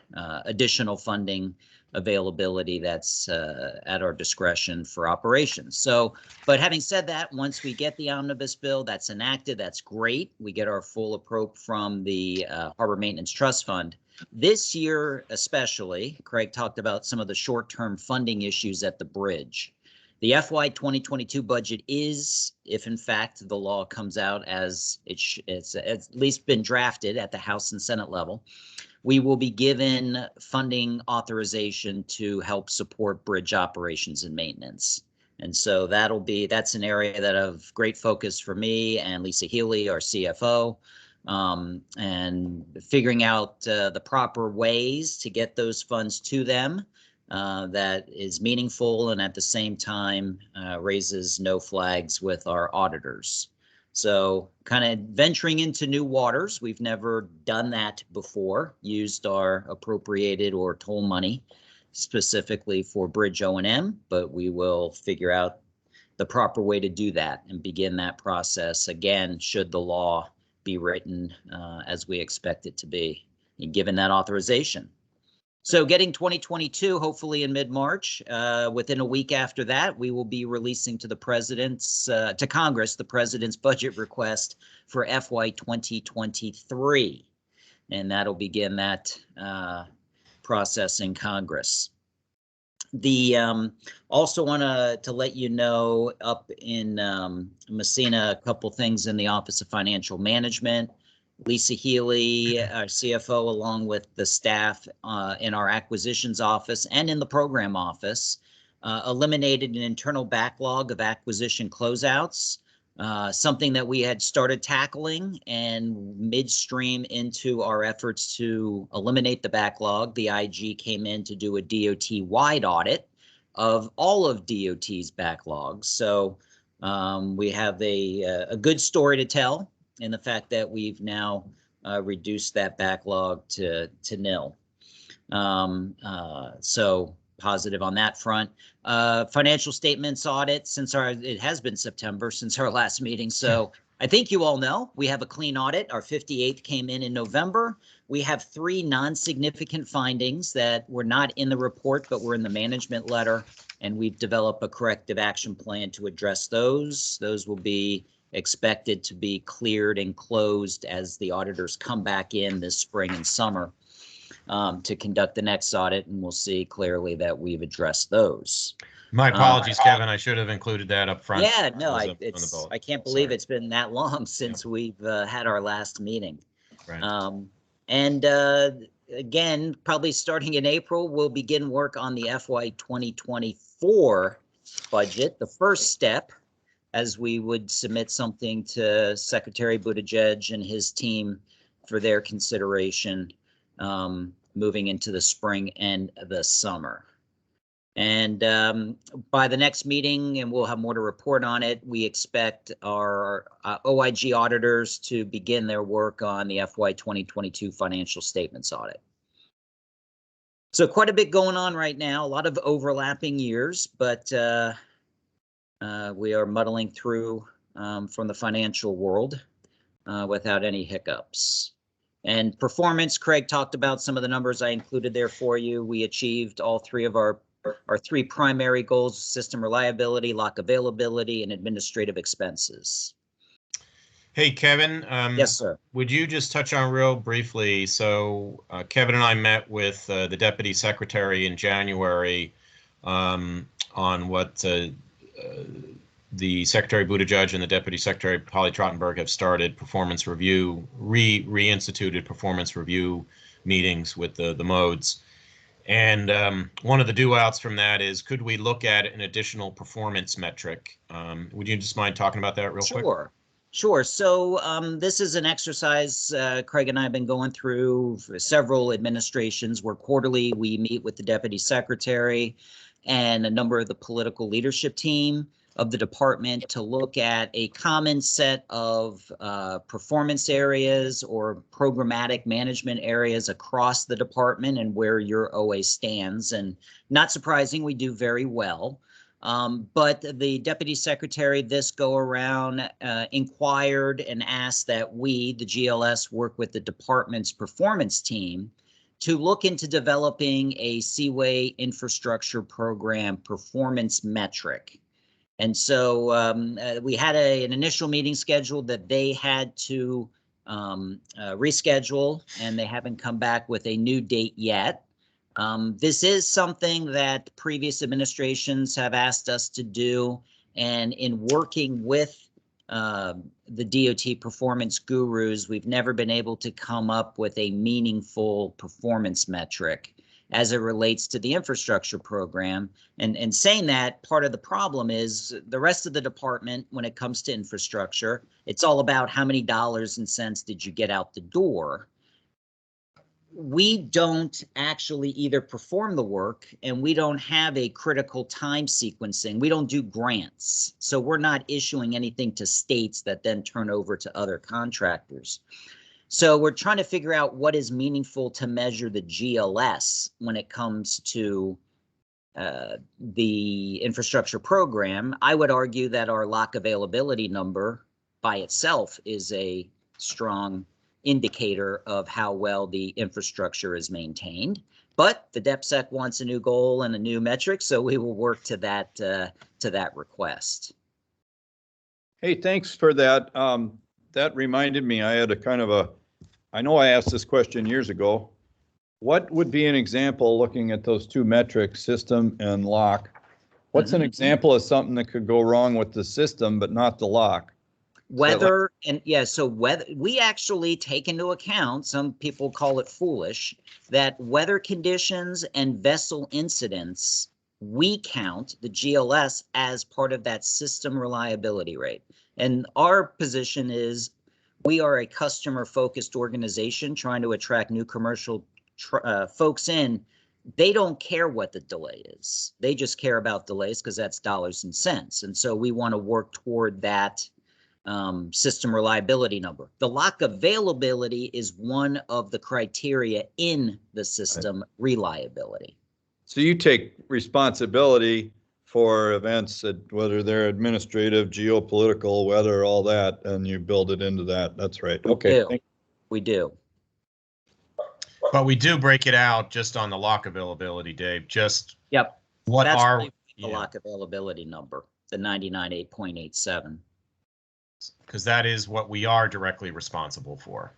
additional funding availability that's at our discretion for operations. So, but having said that, once we get the omnibus bill that's enacted, that's great. We get our full appropriation from the Harbor Maintenance Trust Fund. This year especially, Craig talked about some of the short-term funding issues at the bridge. The FY 2022 budget is, if in fact the law comes out as it's at least been drafted at the House and Senate level, we will be given funding authorization to help support bridge operations and maintenance. And so that's an area that of great focus for me and Lisa Healy, our CFO, and figuring out the proper ways to get those funds to them that is meaningful and at the same time raises no flags with our auditors. So kind of venturing into new waters. We've never done that before, used our appropriated or toll money specifically for bridge O&M, but we will figure out the proper way to do that and begin that process again, should the law be written as we expect it to be, and given that authorization. So getting 2022, hopefully in mid-March, within a week after that, we will be releasing to the president's, to Congress, the president's budget request for FY 2023. And that'll begin that process in Congress. Also want to let you know up in Messina, a couple things in the Office of Financial Management. Lisa Healy, our CFO, along with the staff in our acquisitions office and in the program office, eliminated an internal backlog of acquisition closeouts, something that we had started tackling, and midstream into our efforts to eliminate the backlog, the IG came in to do a DOT-wide audit of all of DOT's backlogs. So we have a good story to tell in the fact that we've now reduced that backlog to nil. So positive on that front. Financial statements audit, it has been September since our last meeting. So I think you all know we have a clean audit. Our 58th came in November. We have 3 non-significant findings that were not in the report, but were in the management letter, and we've developed a corrective action plan to address those. Those will be expected to be cleared and closed as the auditors come back in this spring and summer to conduct the next audit, and we'll see clearly that we've addressed those. My apologies, Kevin. I should have incled that up front. Yeah, no, It was it's, on the bullet. I can't believe Sorry. it's been that long since we've had our last meeting. Right. And again, probably starting in April, we'll begin work on the FY 2024 budget. The first step, as we would submit something to Secretary Buttigieg and his team for their consideration moving into the spring and the summer. And by the next meeting, and we'll have more to report on it, we expect our OIG auditors to begin their work on the FY 2022 financial statements audit. So quite a bit going on right now, a lot of overlapping years, but we are muddling through from the financial world without any hiccups. And performance, Craig talked about some of the numbers I included there for you. We achieved all 3 of our 3 primary goals: system reliability, lock availability, and administrative expenses. Hey, Kevin. Yes, sir. Would you just touch on real briefly? So Kevin and I met with the Deputy Secretary in January on what the Secretary Buttigieg and the Deputy Secretary Polly Trottenberg have started performance review, reinstituted performance review meetings with the modes. And one of the do-outs from that is, could we look at an additional performance metric? Would you just mind talking about that real quick? Sure. So this is an exercise Craig and I have been going through for several administrations, where quarterly we meet with the Deputy Secretary and a number of the political leadership team of the department to look at a common set of performance areas or programmatic management areas across the department and where your OA stands. And not surprising, we do very well. But the Deputy Secretary this go around inquired and asked that we, the GLS, work with the department's performance team to look into developing a Seaway infrastructure program performance metric. And so we had an initial meeting scheduled that they had to reschedule, and they haven't come back with a new date yet. This is something that previous administrations have asked us to do, and in working with the DOT performance gurus, we've never been able to come up with a meaningful performance metric as it relates to the infrastructure program. And saying that, part of the problem is the rest of the department, when it comes to infrastructure, it's all about how many dollars and cents did you get out the door. We don't actually either perform the work, and we don't have a critical time sequencing. We don't do grants. So we're not issuing anything to states that then turn over to other contractors. So we're trying to figure out what is meaningful to measure the GLS when it comes to the infrastructure program. I would argue that our lock availability number by itself is a strong indicator of how well the infrastructure is maintained. But the DepSec wants a new goal and a new metric, so we will work to that request. Hey, thanks for that. That reminded me, I had a kind of a, I know I asked this question years ago. What would be an example, looking at those 2 metrics, system and lock? What's an example of something that could go wrong with the system but not the lock? Weather, and yeah, so weather, we actually take into account, some people call it foolish, that weather conditions and vessel incidents, we count the GLS as part of that system reliability rate. And our position is we are a customer-focused organization trying to attract new commercial folks in. They don't care what the delay is. They just care about delays because that's dollars and cents. And so we want to work toward that system reliability number. The lock availability is one of the criteria in the system reliability. So you take responsibility for events that, whether they're administrative, geopolitical, weather, all that, and you build it into that. That's right. Okay. do. We do. But we do break it out just on the lock availability, Dave. Just Yep. what That's are really the lock availability number, the 99.887. because that is what we are directly responsible for.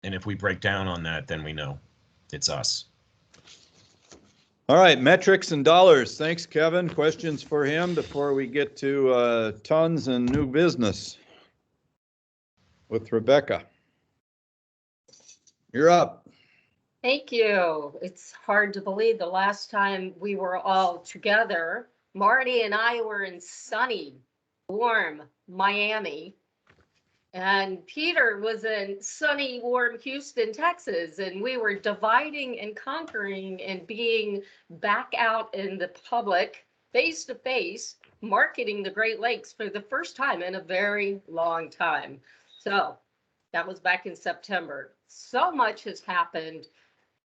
And if we break down on that, then we know it's us. All right, metrics and dollars. Thanks, Kevin. Questions for him before we get to tons and new business with Rebecca. You're up. Thank you. It's hard to believe the last time we were all together, Marty and I were in sunny, warm Miami. And Peter was in sunny, warm Houston, Texas. And we were dividing and conquering and being back out in the public, face to face, marketing the Great Lakes for the first time in a very long time. So that was back in September. So much has happened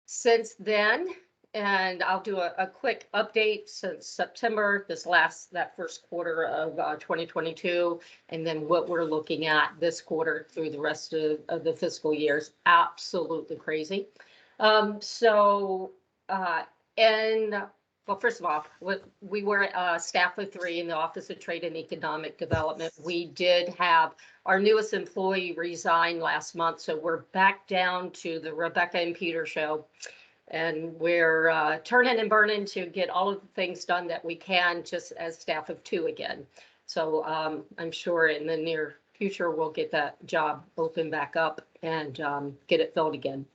since then, and I'll do a quick update since September, that first quarter of 2022, and then what we're looking at this quarter through the rest of the fiscal years. Absolutely crazy. Well, first of all, we were a staff of 3 in the Office of Trade and Economic Development. We did have our newest employee resign last month, so we're back down to the Rebecca and Peter show. And we're turning and burning to get all of the things done that we can just as staff of 2 again. So I'm sure in the near future, we'll get that job open back up and get it filled again.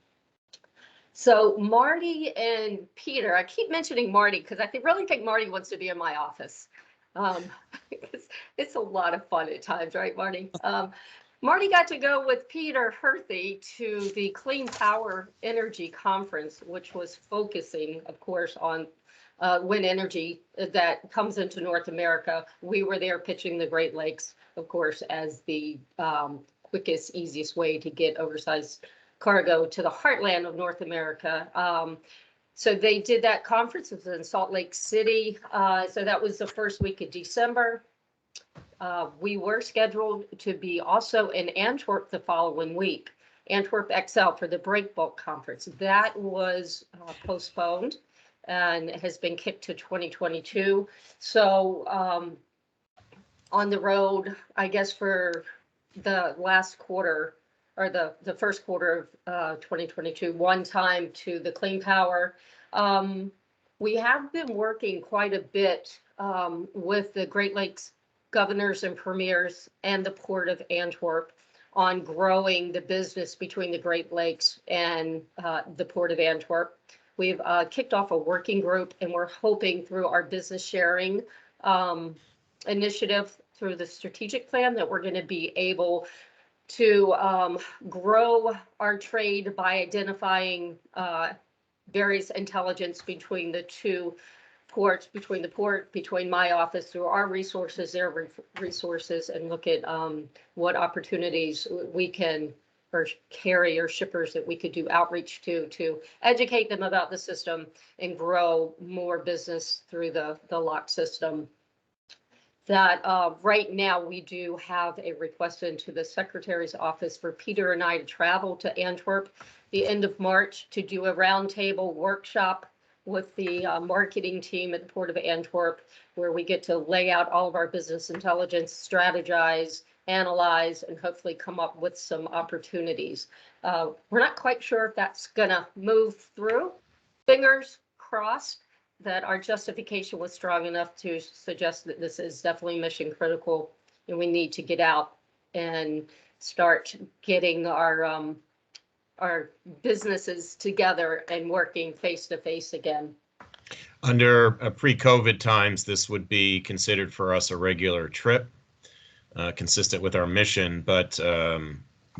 So Marty and Peter, I keep mentioning Marty because I really think Marty wants to be in my office. It's a lot of fun at times, right, Marty? Marty got to go with Peter Herthy to the Clean Power Energy Conference, which was focusing, of course, on wind energy that comes into North America. We were there pitching the Great Lakes, of course, as the quickest, easiest way to get oversized cargo to the heartland of North America. So they did that conference. It was in Salt Lake City. So that was the first week of December. We were scheduled to be also in Antwerp the following week, Antwerp XL for the Break Bulk Conference. That was postponed and has been kicked to 2022. So on the road, I guess for the last quarter, or the first quarter of 2022, one time to the Clean Power. We have been working quite a bit with the Great Lakes governors and premiers and the Port of Antwerp on growing the business between the Great Lakes and the Port of Antwerp. We've kicked off a working group, and we're hoping through our business sharing initiative through the strategic plan that we're going to be able to grow our trade by identifying various intelligence between the 2 ports, between the port, between my office, through our resources, their resources, and look at what opportunities we can, or carrier shippers that we could do outreach to educate them about the system and grow more business through the lock system. That right now we do have a request into the Secretary's office for Peter and I to travel to Antwerp the end of March to do a roundtable workshop with the marketing team at the Port of Antwerp, where we get to lay out all of our business intelligence, strategize, analyze, and hopefully come up with some opportunities. We're not quite sure if that's gonna move through. Fingers crossed that our justification was strong enough to suggest that this is definitely mission critical, and we need to get out and start getting our businesses together and working face to face again. Under pre-COVID times, this would be considered for us a regular trip, consistent with our mission, but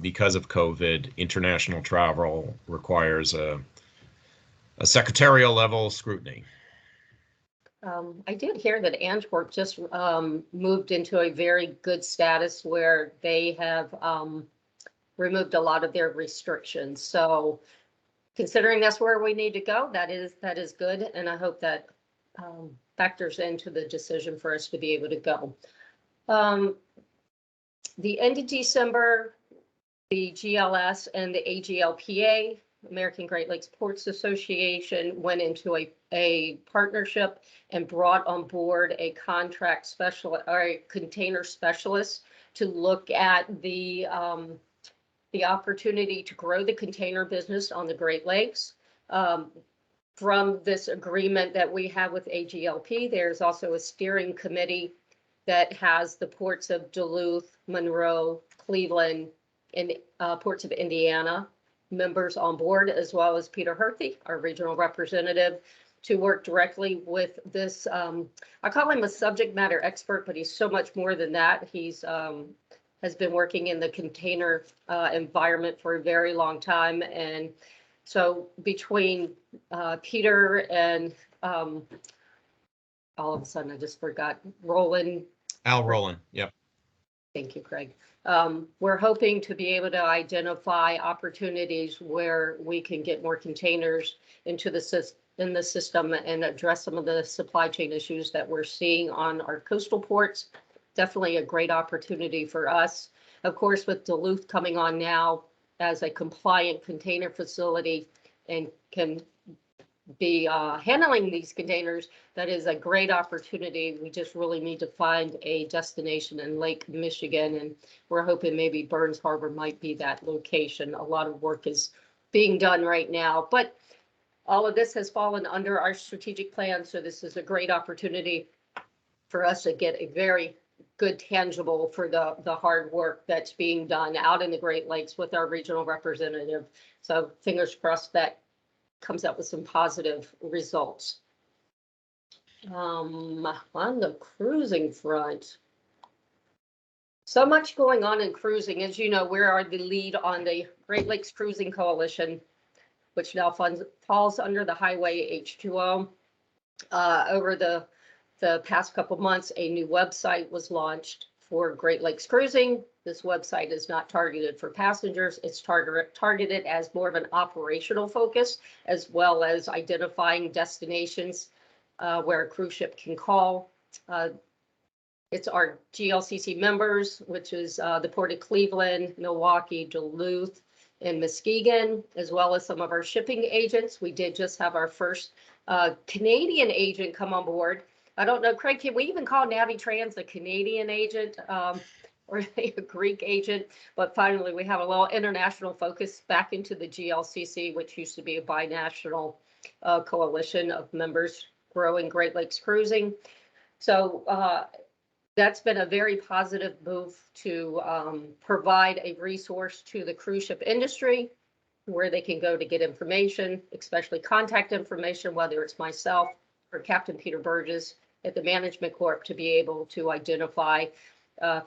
because of COVID, international travel requires a secretarial level scrutiny. I did hear that Antwerp just moved into a very good status where they have removed a lot of their restrictions. So considering that's where we need to go, that is good. And I hope that factors into the decision for us to be able to go. The end of December, the GLS and the AGLPA, American Great Lakes Ports Association, went into a partnership and brought on board a contract specialist or a container specialist to look at the opportunity to grow the container business on the Great Lakes. From this agreement that we have with AGLP, there's also a steering committee that has the ports of Duluth, Monroe, Cleveland, and ports of Indiana members on board, as well as Peter Herthy, our regional representative, to work directly with this. I call him a subject matter expert, but he's so much more than that. He's has been working in the container environment for a very long time. And so between Peter and all of a sudden, I just forgot, Al Rowland, yep. Thank you, Craig. We're hoping to be able to identify opportunities where we can get more containers into the system and address some of the supply chain issues that we're seeing on our coastal ports. Definitely a great opportunity for us. Of course, with Duluth coming on now as a compliant container facility and can be handling these containers, that is a great opportunity. We just really need to find a destination in Lake Michigan, and we're hoping maybe Burns Harbor might be that location. A lot of work is being done right now, but all of this has fallen under our strategic plan, so this is a great opportunity for us to get a very good tangible for the hard work that's being done out in the Great Lakes with our regional representative. So fingers crossed that comes up with some positive results. On the cruising front, so much going on in cruising. As you know, we are the lead on the Great Lakes Cruising Coalition, which now falls under the Highway H2O. Over the past couple months, a new website was launched for Great Lakes Cruising. This website is not targeted for passengers. It's targeted as more of an operational focus, as well as identifying destinations where a cruise ship can call. It's our GLCC members, which is the Port of Cleveland, Milwaukee, Duluth, and Muskegon, as well as some of our shipping agents. We did just have our first Canadian agent come on board. I don't know, Craig, can we even call Navitrans a Canadian agent or a Greek agent? But finally, we have a little international focus back into the GLCC, which used to be a binational coalition of members growing Great Lakes Cruising. So that's been a very positive move to provide a resource to the cruise ship industry where they can go to get information, especially contact information, whether it's myself or Captain Peter Burgess at the Management Corp, to be able to identify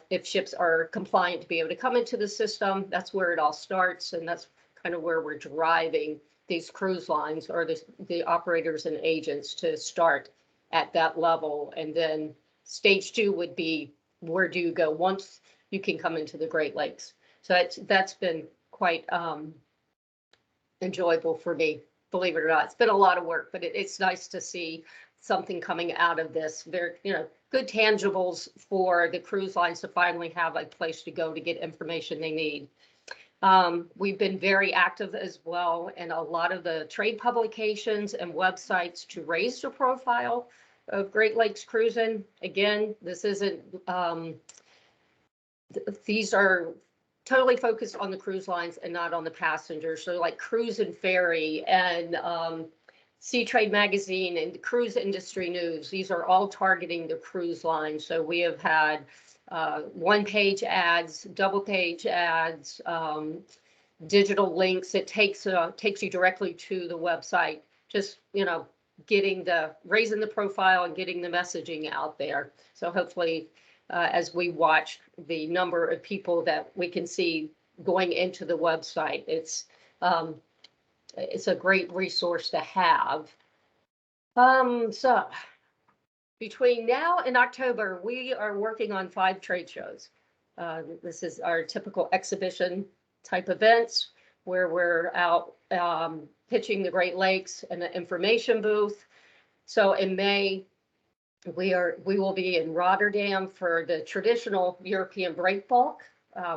if ships are compliant to be able to come into the system. That's where it all starts, and that's kind of where we're driving these cruise lines or the operators and agents to start at that level. And then stage 2 would be, where do you go once you can come into the Great Lakes? So that's been quite enjoyable for me, believe it or not. It's been a lot of work, but it's nice to see something coming out of this. Very, good tangibles for the cruise lines to finally have a place to go to get information they need. We've been very active as well in a lot of the trade publications and websites to raise the profile of Great Lakes Cruising. Again, this isn't, these are totally focused on the cruise lines and not on the passengers. So like Cruise and Ferry and Sea Trade Magazine and Cruise Industry News, these are all targeting the cruise line. So we have had one-page ads, double-page ads, digital links. It takes you directly to the website. Just raising the profile and getting the messaging out there. So hopefully, as we watch the number of people that we can see going into the website, it's a great resource to have. So between now and October, we are working on 5 trade shows. This is our typical exhibition type events where we're out pitching the Great Lakes in an information booth. So in May, we will be in Rotterdam for the traditional European break bulk.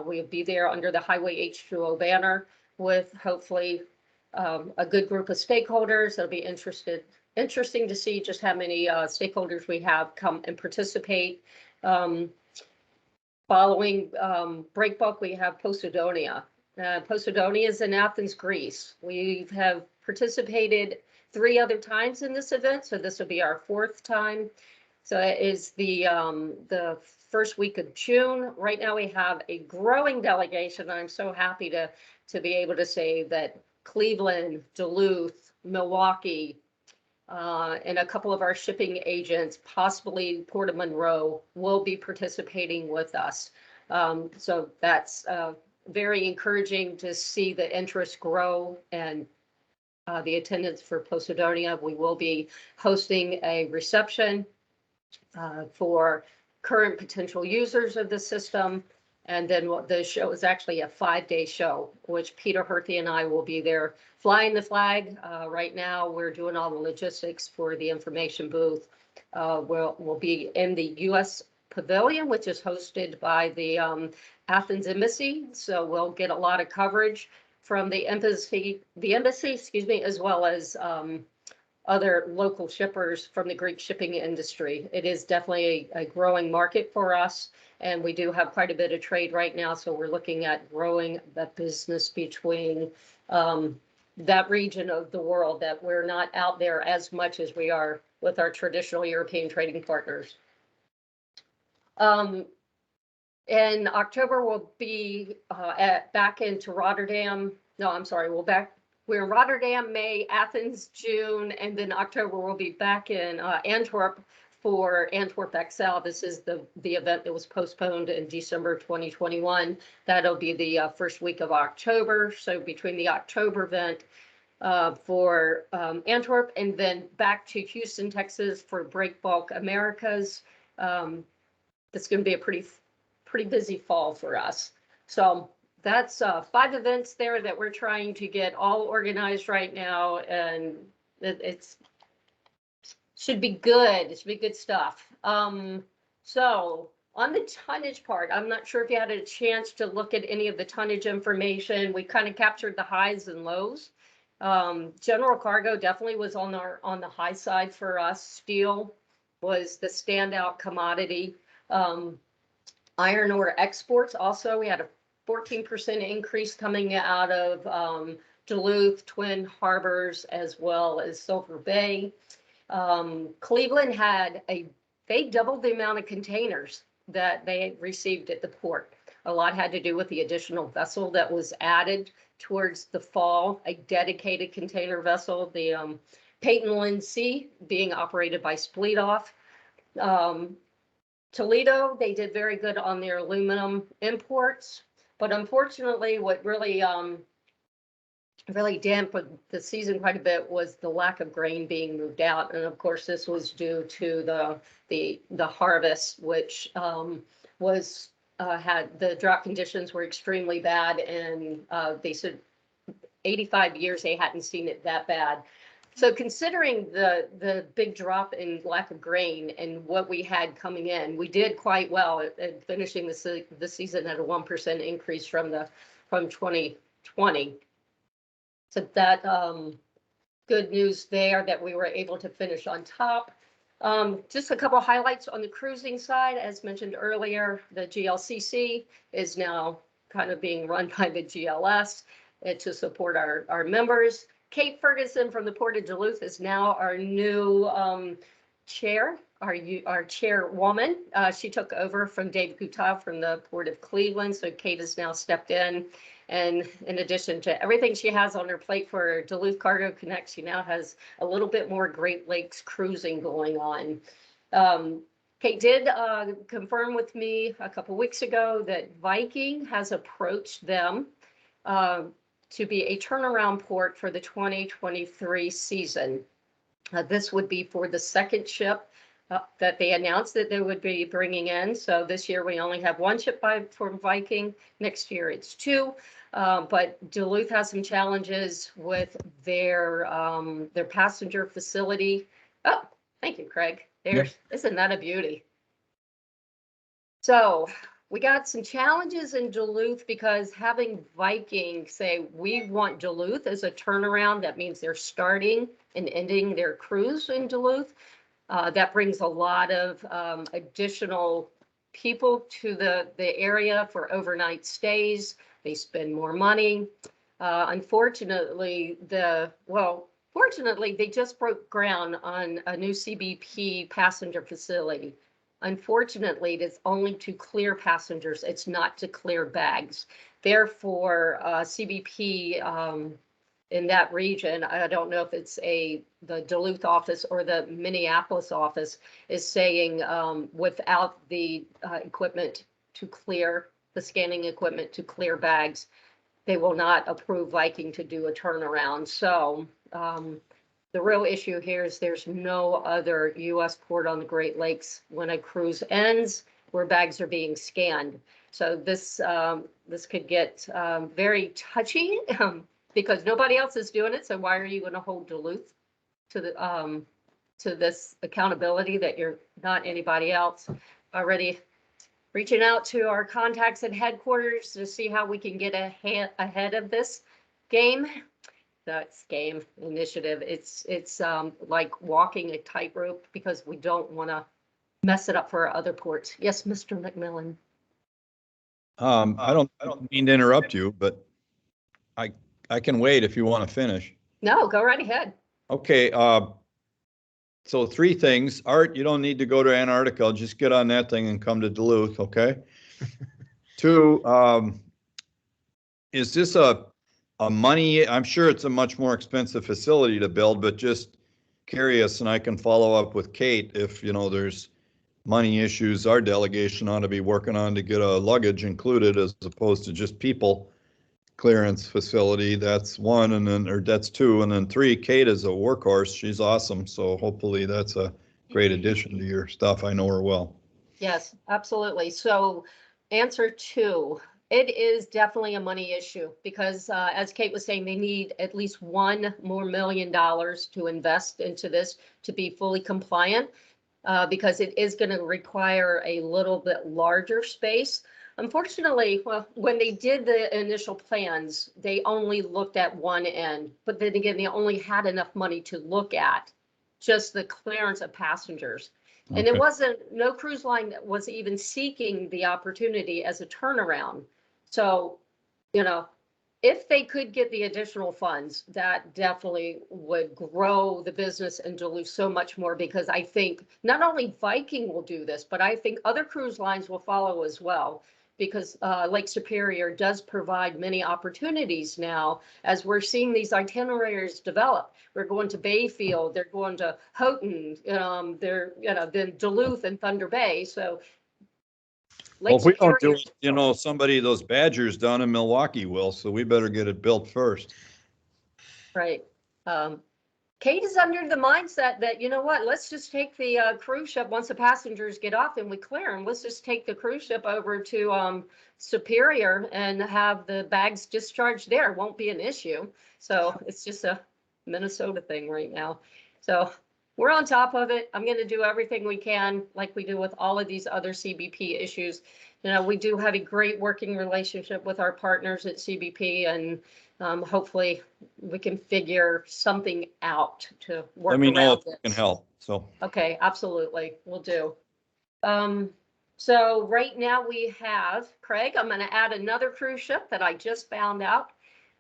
We'll be there under the Highway H2O banner with hopefully a good group of stakeholders. It'll be interesting to see just how many stakeholders we have come and participate. Following break bulk, we have Posidonia. Posidonia is in Athens, Greece. We have participated 3 other times in this event, so this will be our 4th time. So it is the first week of June. Right now we have a growing delegation. I'm so happy to be able to say that Cleveland, Duluth, Milwaukee, and a couple of our shipping agents, possibly Port of Monroe, will be participating with us. So that's very encouraging to see the interest grow and the attendance for Posidonia. We will be hosting a reception for current potential users of the system. And then the show is actually a 5-day show, which Peter Herthy and I will be there flying the flag. Right now, we're doing all the logistics for the information booth. We'll be in the U.S. Pavilion, which is hosted by the Athens Embassy. So we'll get a lot of coverage from the embassy, excuse me, as well as other local shippers from the Greek shipping industry. It is definitely a growing market for us, and we do have quite a bit of trade right now. So we're looking at growing that business between that region of the world that we're not out there as much as we are with our traditional European trading partners. In October, we'll be back into Rotterdam. No, I'm sorry, we're in Rotterdam, May, Athens, June, and then October we'll be back in Antwerp for Antwerp XL. This is the event that was postponed in December 2021. That'll be the first week of October. So between the October event for Antwerp and then back to Houston, Texas for Break Bulk Americas. It's going to be a pretty busy fall for us. So that's 5 events there that we're trying to get all organized right now, and it's should be good. It should be good stuff. So on the tonnage part, I'm not sure if you had a chance to look at any of the tonnage information. We kind of captured the highs and lows. General cargo definitely was on the high side for us. Steel was the standout commodity. Iron ore exports also, we had a 14% increase coming out of Duluth, Twin Harbors, as well as Silver Bay. Cleveland they doubled the amount of containers that they received at the port. A lot had to do with the additional vessel that was added towards the fall, a dedicated container vessel, the Peyton Lindsay being operated by Spleetoff. Toledo, they did very good on their aluminum imports, but unfortunately what really dampened the season quite a bit was the lack of grain being moved out. And of course, this was due to the harvest, which had the drought conditions were extremely bad. And they said 85 years, they hadn't seen it that bad. So considering the big drop in lack of grain and what we had coming in, we did quite well at finishing the season at a 1% increase from 2020. So that good news there that we were able to finish on top. Just a couple of highlights on the cruising side. As mentioned earlier, the GLCC is now kind of being run by the GLS to support our members. Kate Ferguson from the Port of Duluth is now our new chair, our chairwoman. She took over from Dave Gutav from the Port of Cleveland. So Kate has now stepped in. And in addition to everything she has on her plate for Duluth Cargo Connect, she now has a little bit more Great Lakes cruising going on. Kate did confirm with me a couple weeks ago that Viking has approached them to be a turnaround port for the 2023 season. This would be for the second ship that they announced that they would be bringing in. So this year we only have 1 ship from Viking. Next year it's 2. But Duluth has some challenges with their passenger facility. Oh, Thank you, Craig. Isn't that a beauty? So we got some challenges in Duluth because having Viking say we want Duluth as a turnaround, that means they're starting and ending their cruise in Duluth. That brings a lot of additional people to the area for overnight stays. They spend more money. Unfortunately, fortunately, they just broke ground on a new CBP passenger facility. Unfortunately, it is only to clear passengers. It's not to clear bags. Therefore, CBP in that region, I don't know if it's the Duluth office or the Minneapolis office, is saying without the equipment to clear, the scanning equipment to clear bags, they will not approve Viking to do a turnaround. So the real issue here is there's no other U.S. port on the Great Lakes when a cruise ends where bags are being scanned. So this could get very touchy because nobody else is doing it. So why are you going to hold Duluth to the to this accountability that you're not anybody else? Already reaching out to our contacts at headquarters to see how we can get ahead of this game. That's game initiative. It's like walking a tightrope because we don't want to mess it up for our other ports. Yes, Mr. McMillan. I don't mean to interrupt you, but I can wait if you want to finish. No, go right ahead. Okay, so 3 things. Art, you don't need to go to Antarctica. Just get on that thing and come to Duluth, okay? 2, is this a money, I'm sure it's a much more expensive facility to build, but just curious, and I can follow up with Kate if, there's money issues our delegation ought to be working on to get a luggage included as opposed to just people clearance facility. That's 1, and then, or that's 2, and then 3, Kate is a workhorse. She's awesome. So hopefully that's a great addition to your stuff. I know her well. Yes, absolutely. So answer 2, it is definitely a money issue because as Kate was saying, they need at least $1 more million to invest into this to be fully compliant because it is going to require a little bit larger space. Unfortunately, well, when they did the initial plans, they only looked at one end, but then again, they only had enough money to look at just the clearance of passengers. And it wasn't, no cruise line that was even seeking the opportunity as a turnaround. So, if they could get the additional funds, that definitely would grow the business in Duluth so much more because I think not only Viking will do this, but I think other cruise lines will follow as well because Lake Superior does provide many opportunities now as we're seeing these itineraries develop. We're going to Bayfield, they're going to Houghton, then Duluth and Thunder Bay. So Well, if we don't do it, somebody, those Badgers down in Milwaukee will, so we better get it built first. Right. Kate is under the mindset that, let's just take the cruise ship once the passengers get off and we clear them. Let's just take the cruise ship over to Superior and have the bags discharged there. It won't be an issue. So it's just a Minnesota thing right now. So we're on top of it. I'm going to do everything we can, like we do with all of these other CBP issues. We do have a great working relationship with our partners at CBP, and hopefully we can figure something out to work Let me know around if this. it can help. So Okay, absolutely, we'll do. So right now we have, Craig, I'm going to add another cruise ship that I just found out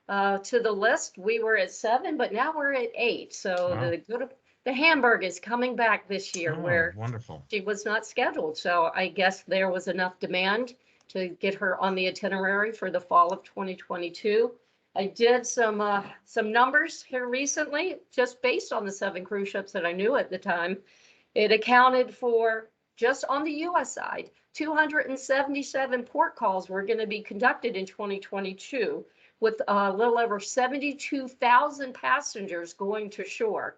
to the list. We were at 7, but now we're at 8. So Wow. the Hamburg is coming back this year where Wonderful. she was not scheduled. So I guess there was enough demand to get her on the itinerary for the fall of 2022. I did some numbers here recently, just based on the 7 cruise ships that I knew at the time. It accounted for, just on the U.S. side, 277 port calls were going to be conducted in 2022, with a little over 72,000 passengers going to shore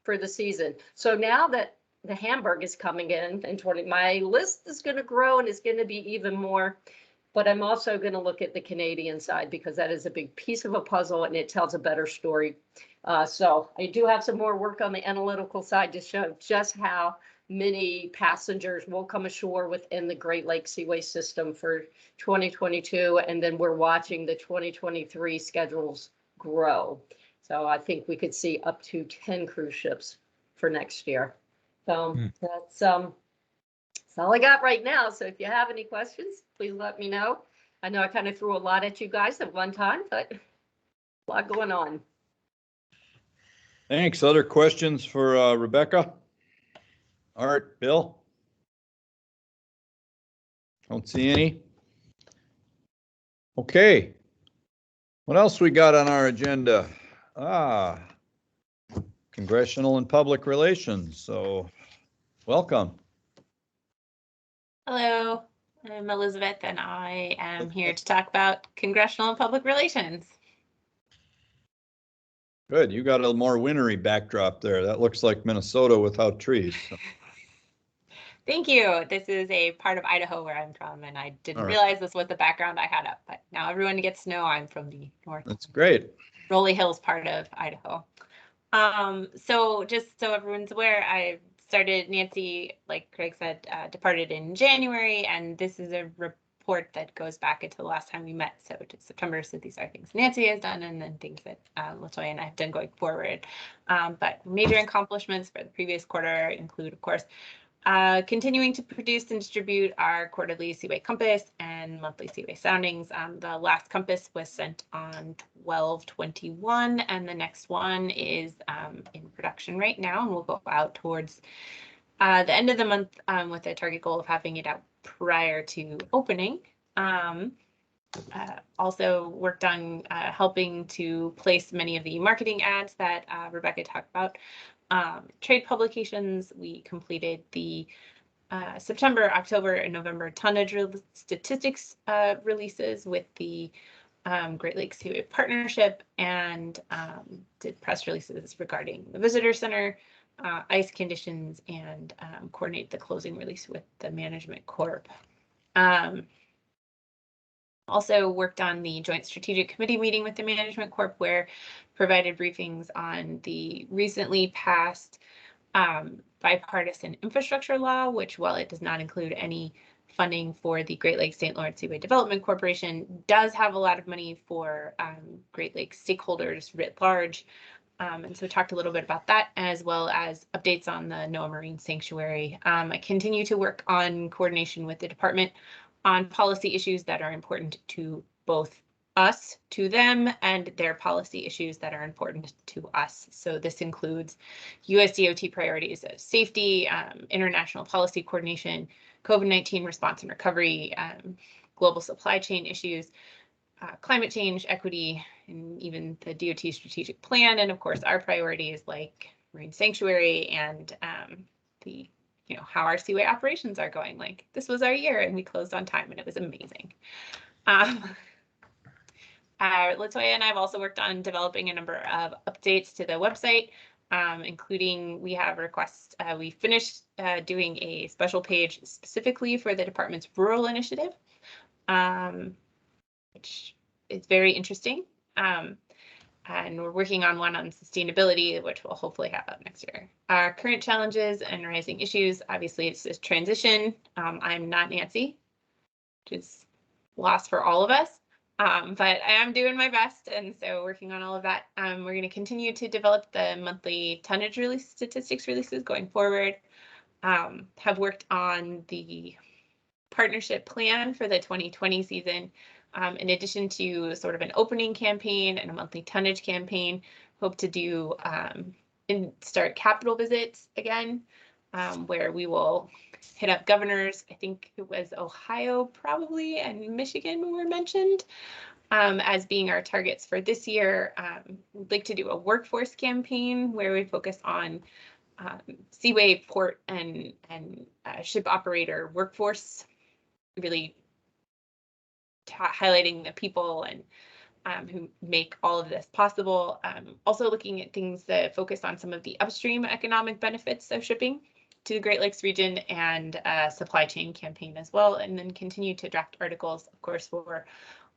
for the season. So now that the Hamburg is coming in 20, my list is going to grow and it's going to be even more. But I'm also going to look at the Canadian side because that is a big piece of a puzzle and it tells a better story. So I do have some more work on the analytical side to show just how many passengers will come ashore within the Great Lakes Seaway System for 2022. And then we're watching the 2023 schedules grow. So I think we could see up to 10 cruise ships for next year. So that's all I got right now. So if you have any questions, please let me know. I know I kind of threw a lot at you guys at one time, but a lot going on. Thanks. Other questions for Rebecca? Art, Bill? Don't see any. Okay. What else we got on our agenda? Congressional and Public Relations. So welcome. Hello, I'm Elizabeth and I am here to talk about congressional and public relations. Good. You got a more wintry backdrop there. That looks like Minnesota without trees. So. Thank you. This is a part of Idaho where I'm from, and I didn't All right. realize this was the background I had up, but now everyone gets snow. I'm from the north. That's great. Rolly Hills part of Idaho. So just so everyone's aware, I started, Nancy, like Craig said, departed in January, and this is a report that goes back until the last time we met, so to September. So these are things Nancy has done and then things that LaToya and I have done going forward. But major accomplishments for the previous quarter include, of course, continuing to produce and distribute our quarterly Seaway Compass and monthly Seaway Soundings. The last Compass was sent on 12/21, and the next one is in production right now, and we'll go out towards the end of the month with a target goal of having it out prior to opening. Also worked on helping to place many of the marketing ads that Rebecca talked about. Trade publications, we completed the September, October, and November tonnage statistics releases with the Great Lakes Seaway Partnership, and did press releases regarding the visitor center, ice conditions, and coordinate the closing release with the management corp. Also worked on the Joint Strategic Committee meeting with the Management Corp, where provided briefings on the recently passed bipartisan infrastructure law, which, while it does not include any funding for the Great Lakes St. Lawrence Seaway Development Corporation, does have a lot of money for Great Lakes stakeholders writ large. And so talked a little bit about that, as well as updates on the NOAA Marine Sanctuary. I continue to work on coordination with the department on policy issues that are important to both us, to them, and their policy issues that are important to us. So this includes USDOT priorities of safety, international policy coordination, COVID-19 response and recovery, global supply chain issues, climate change, equity, and even the DOT strategic plan. And of course, our priorities like marine sanctuary and the how our seaway operations are going. Like, this was our year and we closed on time and it was amazing. LaToya and I have also worked on developing a number of updates to the website, including we have requests. We finished doing a special page specifically for the department's rural initiative, which is very interesting. And we're working on one on sustainability, which we'll hopefully have out next year. Our current challenges and rising issues, obviously it's this transition. I'm not Nancy, which is loss for all of us, but I am doing my best. And so working on all of that. We're going to continue to develop the monthly tonnage release statistics releases going forward. Have worked on the partnership plan for the 2020 season. In addition to sort of an opening campaign and a monthly tonnage campaign, hope to do and start capital visits again, where we will hit up governors. I think it was Ohio probably and Michigan were mentioned as being our targets for this year. We'd like to do a workforce campaign where we focus on seaway, port, and ship operator workforce, really highlighting the people and who make all of this possible. Also looking at things that focus on some of the upstream economic benefits of shipping to the Great Lakes region and supply chain campaign as well, and then continue to draft articles, of course, for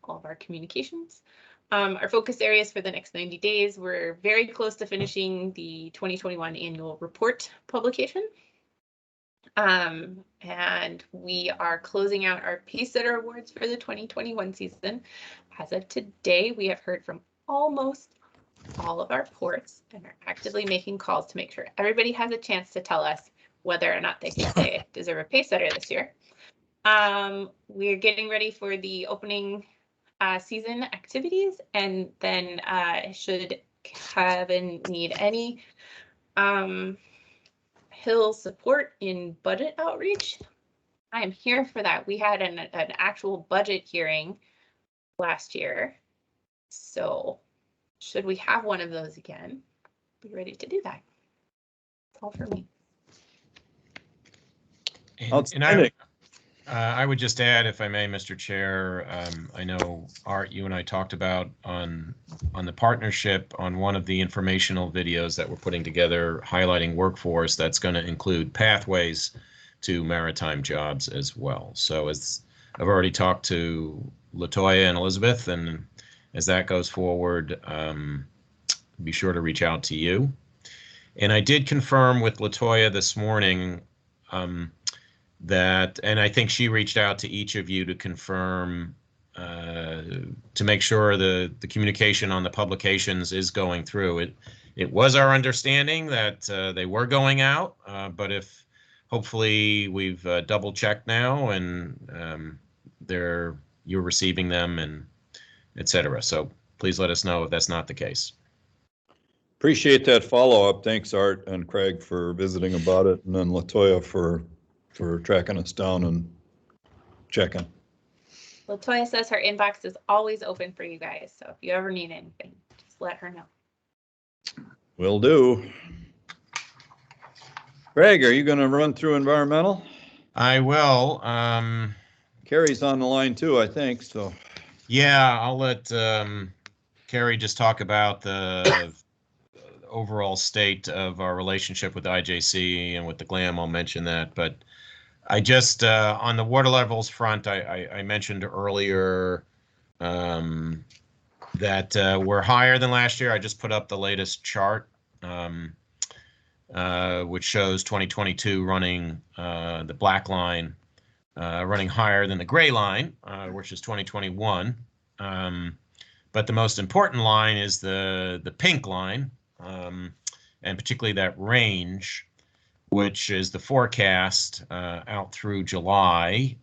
all of our communications. Our focus areas for the next 90 days, we're very close to finishing the 2021 annual report publication. And we are closing out our Pacesetter Awards for the 2021 season. As of today, we have heard from almost all of our ports and are actively making calls to make sure everybody has a chance to tell us whether or not they think they deserve a Pacesetter this year. We're getting ready for the opening season activities, and then should Kevin need any Hill support in budget outreach, I am here for that. We had an actual budget hearing last year, so should we have one of those again, be ready to do that. That's all for me. And I would just add, if I may, Mr. Chair, I know, Art, you and I talked about on the partnership on one of the informational videos that we're putting together highlighting workforce that's going to include pathways to maritime jobs as well. So as I've already talked to LaToya and Elizabeth, and as that goes forward, be sure to reach out to you. And I did confirm with LaToya this morning that, and I think she reached out to each of you to confirm, to make sure the communication on the publications is going through. It was our understanding that they were going out, but if hopefully we've double checked now and you're receiving them and et cetera. So please let us know if that's not the case. Appreciate that follow-up. Thanks, Art and Craig, for visiting about it, and then LaToya for tracking us down and checking. LaToya says her inbox is always open for you guys, so if you ever need anything, just let her know. Will do. Craig, are you going to run through environmental? I will. Carrie's on the line too, I think, so. Yeah, I'll let Carrie just talk about the overall state of our relationship with IJC and with the GLAM. I'll mention that, but I just, on the water levels front, I mentioned earlier that we're higher than last year. I just put up the latest chart, which shows 2022 running the black line running higher than the gray line, which is 2021. But the most important line is the pink line, and particularly that range, which is the forecast out through July,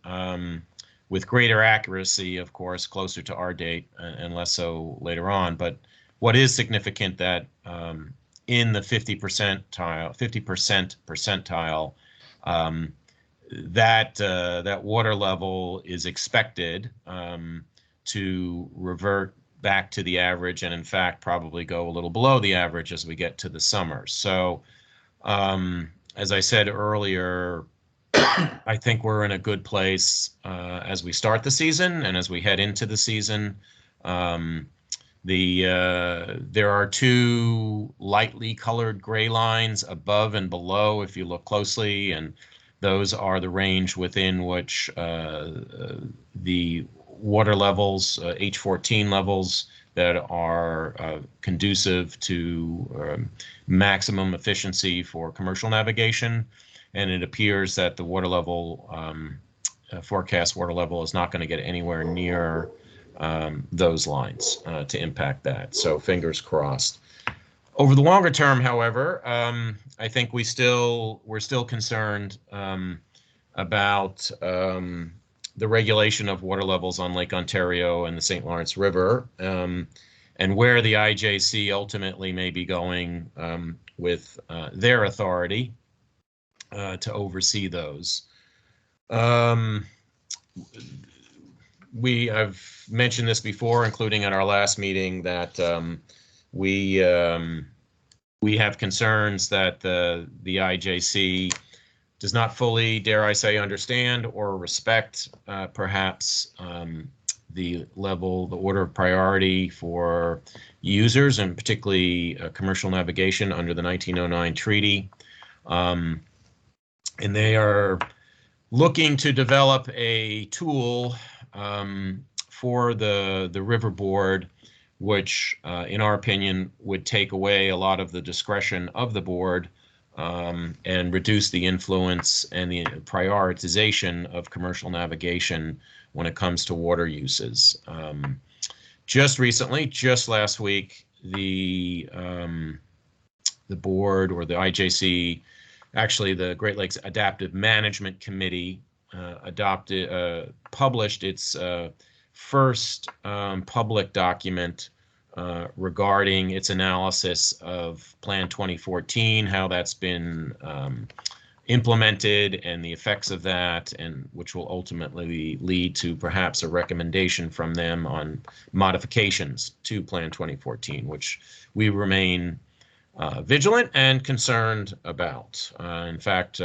with greater accuracy, of course, closer to our date and less so later on. But what is significant that in the 50% percentile, that water level is expected to revert back to the average, and in fact probably go a little below the average as we get to the summer. So as I said earlier, I think we're in a good place as we start the season and as we head into the season. There are two lightly colored gray lines above and below if you look closely, and those are the range within which the water levels, H14 levels that are conducive to maximum efficiency for commercial navigation. And it appears that the water level, forecast water level, is not going to get anywhere near those lines to impact that. So fingers crossed. Over the longer term, however, I think we're still concerned about the regulation of water levels on Lake Ontario and the St. Lawrence River, and where the IJC ultimately may be going with their authority to oversee those. I've mentioned this before, including at our last meeting, that we have concerns that the IJC does not fully, dare I say, understand or respect perhaps the order of priority for users, and particularly commercial navigation under the 1909 treaty. and they are looking to develop a tool for the river board, which, in our opinion, would take away a lot of the discretion of the board and reduce the influence and the prioritization of commercial navigation when it comes to water uses. Just recently, just last week, the board, or the IJC, actually the Great Lakes Adaptive Management Committee, published its first public document regarding its analysis of Plan 2014, how that's been implemented and the effects of that, and which will ultimately lead to perhaps a recommendation from them on modifications to Plan 2014, which we remain vigilant and concerned about. In fact,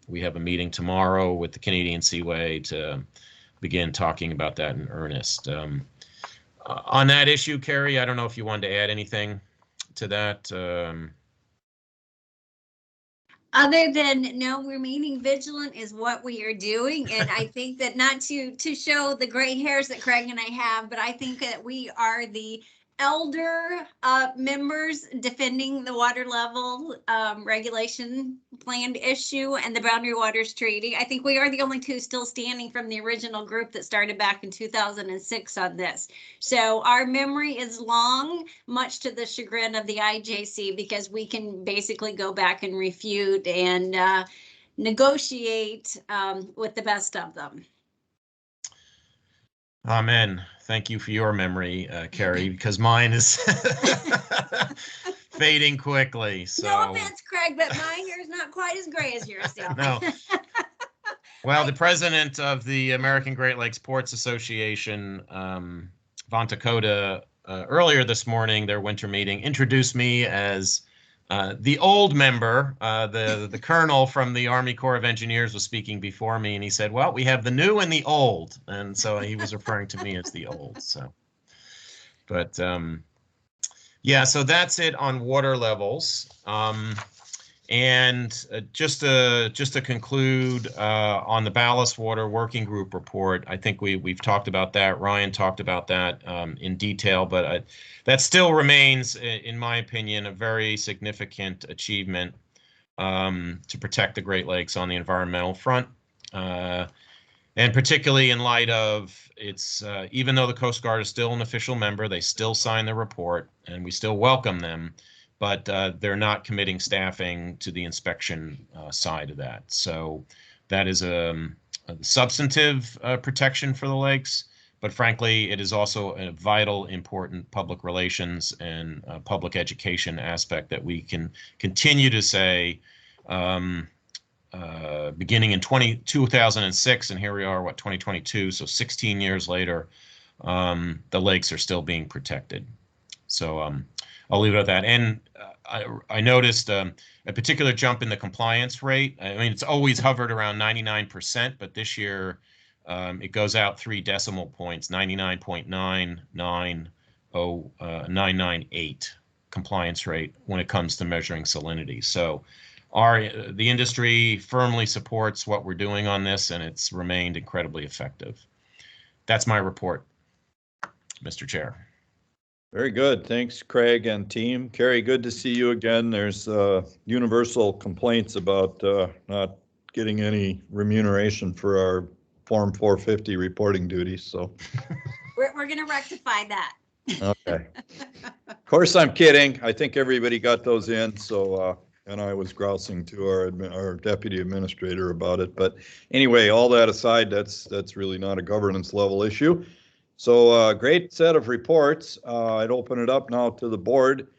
we have a meeting tomorrow with the Canadian Seaway to begin talking about that in earnest. On that issue, Carrie, I don't know if you wanted to add anything to that. Other than no, remaining vigilant is what we are doing. And I think that, not to show the gray hairs that Craig and I have, but I think that we are the elder members defending the water level regulation planned issue and the Boundary Waters Treaty. I think we are the only two still standing from the original group that started back in 2006 on this. So our memory is long, much to the chagrin of the IJC, because we can basically go back and refute and negotiate with the best of them. Amen. Thank you for your memory, Carrie, because mine is fading quickly. So. No offense, Craig, but my hair is not quite as gray as yours. No. Well, the president of the American Great Lakes Ports Association, Vontacoda, earlier this morning, their winter meeting, introduced me as the old member. The colonel from the Army Corps of Engineers was speaking before me, and he said, well, we have the new and the old. And so he was referring to me as the old. So, but yeah, so that's it on water levels. And just to conclude on the ballast water working group report, I think we've talked about that. Ryan talked about that in detail, but that still remains, in my opinion, a very significant achievement to protect the Great Lakes on the environmental front, and particularly in light of its, even though the Coast Guard is still an official member, they still sign the report, and we still welcome them. But they're not committing staffing to the inspection side of that. So that is a substantive protection for the lakes, but frankly, it is also a vital, important public relations and public education aspect that we can continue to say, beginning in 2006, and here we are, 2022, so 16 years later, the lakes are still being protected. So I'll leave it at that. And I noticed a particular jump in the compliance rate. I mean, it's always hovered around 99%, but this year it goes out 3 decimal points, 99.998 compliance rate when it comes to measuring salinity. So the industry firmly supports what we're doing on this, and it's remained incredibly effective. That's my report, Mr. Chair. Very good. Thanks, Craig and team. Carrie, good to see you again. There's universal complaints about not getting any remuneration for our Form 450 reporting duties, so. We're going to rectify that. Okay. Of course, I'm kidding. I think everybody got those in, so, and I was grousing to our deputy administrator about it. But anyway, all that aside, that's really not a governance level issue. So great set of reports. I'd open it up now to the board,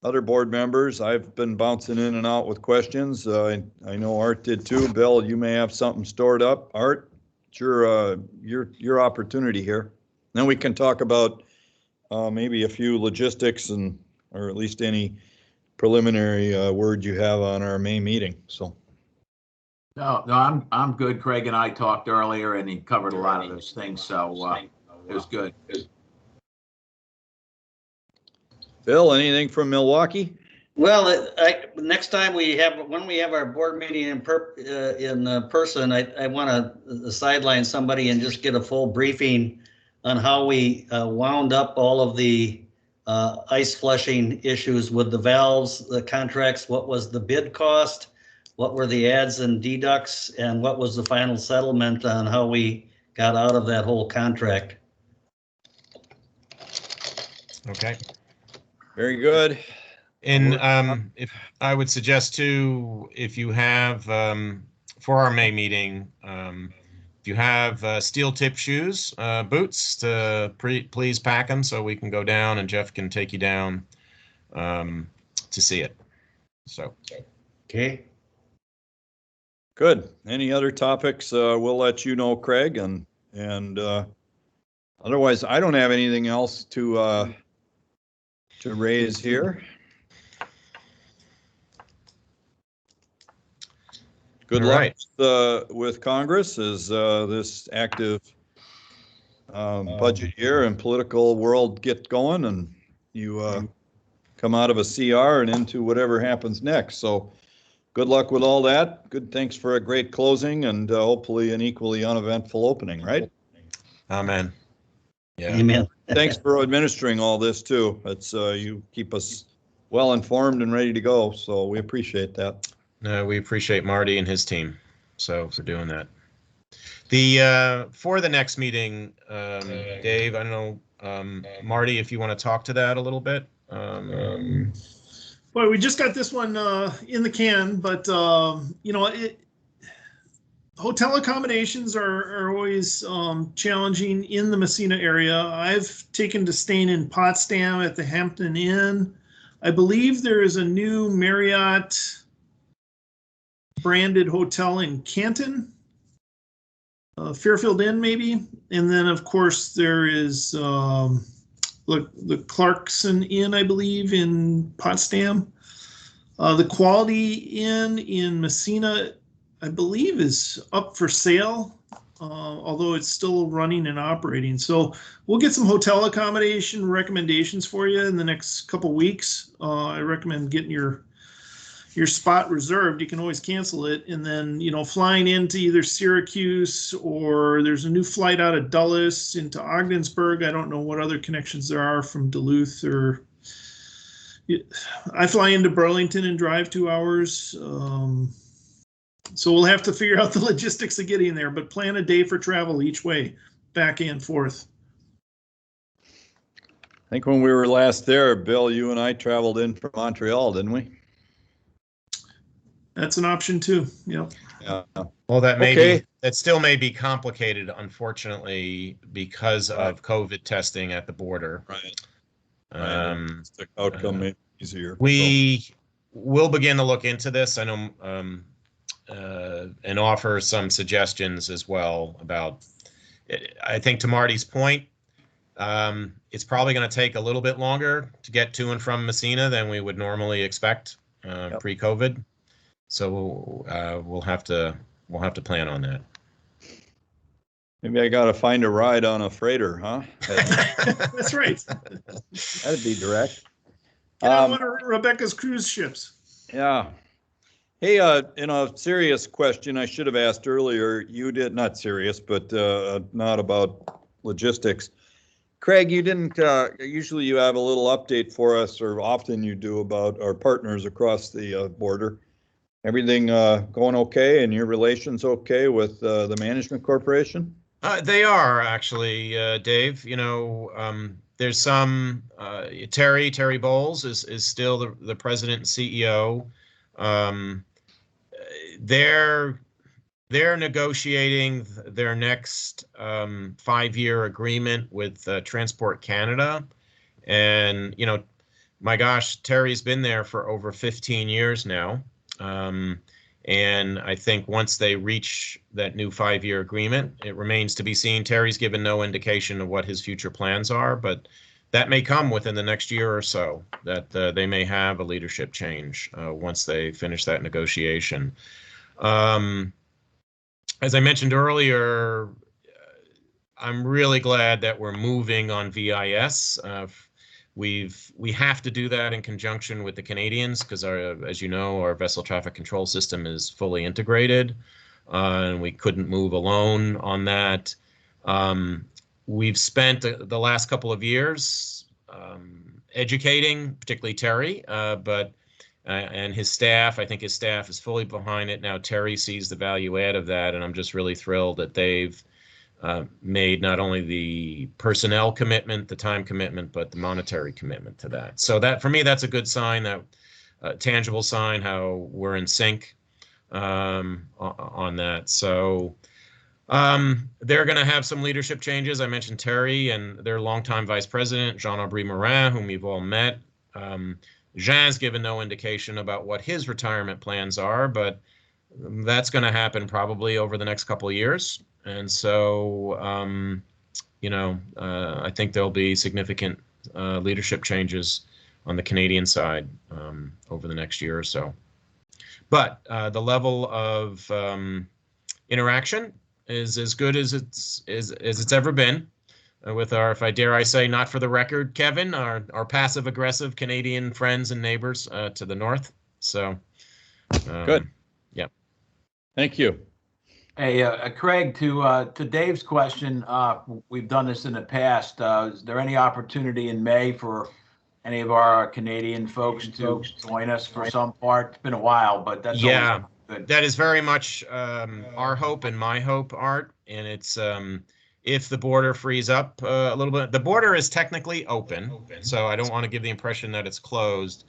other board members. I've been bouncing in and out with questions. I know Art did too. Bill, you may have something stored up. Art, it's your opportunity here. Then we can talk about maybe a few logistics or at least any preliminary word you have on our May meeting. So. No, I'm good. Craig and I talked earlier, and he covered a lot of those things. So. It was good. Phil, anything from Milwaukee? Well, next time when we have our board meeting in person, I want to sideline somebody and just get a full briefing on how we wound up all of the ice flushing issues with the valves, the contracts, what was the bid cost, what were the adds and deducts, and what was the final settlement on how we got out of that whole contract. Okay. Very good. And if I would suggest too, if you have for our May meeting, if you have steel tip shoes, boots, please pack them so we can go down and Jeff can take you down to see it. So. Okay. Good. Any other topics? We'll let you know, Craig, and otherwise, I don't have anything else to raise here. Good luck with Congress as this active budget year and political world get going, and you come out of a CR and into whatever happens next. So good luck with all that. Good. Thanks for a great closing and hopefully an equally uneventful opening, right? Amen. Yeah. Amen. Thanks for administering all this too. It's you keep us well informed and ready to go. So we appreciate that. We appreciate Marty and his team. So for doing that. The for the next meeting, Dave, I don't know, Marty, if you want to talk to that a little bit. Boy, we just got this one in the can, but you know, hotel accommodations are always challenging in the Messina area. I've taken to staying in Potsdam at the Hampton Inn. I believe there is a new Marriott branded hotel in Canton, Fairfield Inn maybe, and then of course there is the Clarkson Inn, I believe, in Potsdam. The Quality Inn in Messina, I believe, is up for sale, although it's still running and operating. So we'll get some hotel accommodation recommendations for you in the next couple weeks. I recommend getting your spot reserved. You can always cancel it, and then, you know, flying into either Syracuse, or there's a new flight out of Dulles into Ogdensburg. I don't know what other connections there are from Duluth, or I fly into Burlington and drive 2 hours. So we'll have to figure out the logistics of getting there, but plan a day for travel each way, back and forth. I think when we were last there, Bill, you and I traveled in from Montreal, didn't we? That's an option too. Yep. Yeah. Well, that still may be complicated, unfortunately, because of COVID testing at the border. Right. The outcome made it easier. We will begin to look into this. I know, and offer some suggestions as well about. I think to Marty's point, it's probably going to take a little bit longer to get to and from Messina than we would normally expect pre-COVID. So we'll have to plan on that. Maybe I got to find a ride on a freighter, huh? That's right. That'd be direct. Get on one of Rebecca's cruise ships. Yeah. Hey, in a serious question I should have asked earlier, you did, not serious, but not about logistics. Craig, you didn't, usually you have a little update for us, or often you do, about our partners across the border. Everything going okay, and your relations okay with the management corporation? They are actually, Dave. You know, there's some Terry Bowles is still the president and CEO. They're negotiating their next 5-year agreement with Transport Canada, and you know, my gosh, Terry's been there for over 15 years now. And I think once they reach that new 5-year agreement, it remains to be seen. Terry's given no indication of what his future plans are, but that may come within the next year or so, that they may have a leadership change once they finish that negotiation. As I mentioned earlier, I'm really glad that we're moving on VIS. We have to do that in conjunction with the Canadians because as you know, our vessel traffic control system is fully integrated, and we couldn't move alone on that. We've spent the last couple of years educating, particularly Terry, and his staff. I think his staff is fully behind it now. Terry sees the value add of that, and I'm just really thrilled that they've made not only the personnel commitment, the time commitment, but the monetary commitment to that. So that, for me, that's a good sign, that tangible sign how we're in sync on that. So they're going to have some leadership changes. I mentioned Terry and their longtime vice president, Jean-Aubry Morin, whom you've all met. Jean's given no indication about what his retirement plans are, but that's going to happen probably over the next couple of years. And so, I think there'll be significant leadership changes on the Canadian side over the next year or so. But the level of interaction is as good as it's ever been with our, if I dare I say, not for the record, Kevin, our passive aggressive Canadian friends and neighbors to the north. So Good. Yeah. Thank you. Hey, Craig, to Dave's question, we've done this in the past. Is there any opportunity in May for any of our Canadian folks to join us for some part? It's been a while, but that's always good. That is very much our hope and my hope, Art. And it's if the border frees up a little bit. The border is technically open, so I don't want to give the impression that it's closed.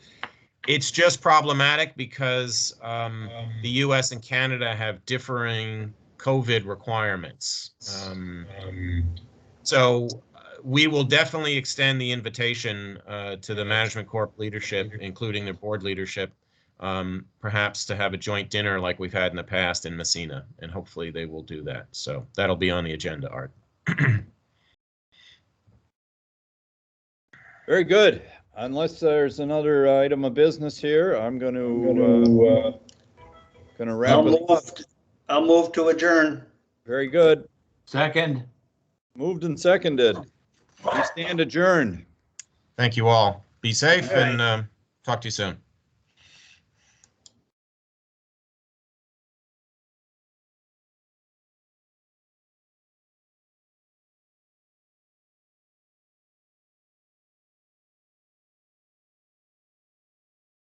It's just problematic because the U.S. and Canada have differing COVID requirements. So we will definitely extend the invitation to the Management Corp leadership, including the board leadership, perhaps to have a joint dinner like we've had in the past in Messina, and hopefully they will do that. So that'll be on the agenda, Art. Very good. Unless there's another item of business here, I'm going to wrap it up. I'll move to adjourn. Very good. Second. Moved and seconded. We stand adjourned. Thank you all. Be safe Okay. and talk to you soon.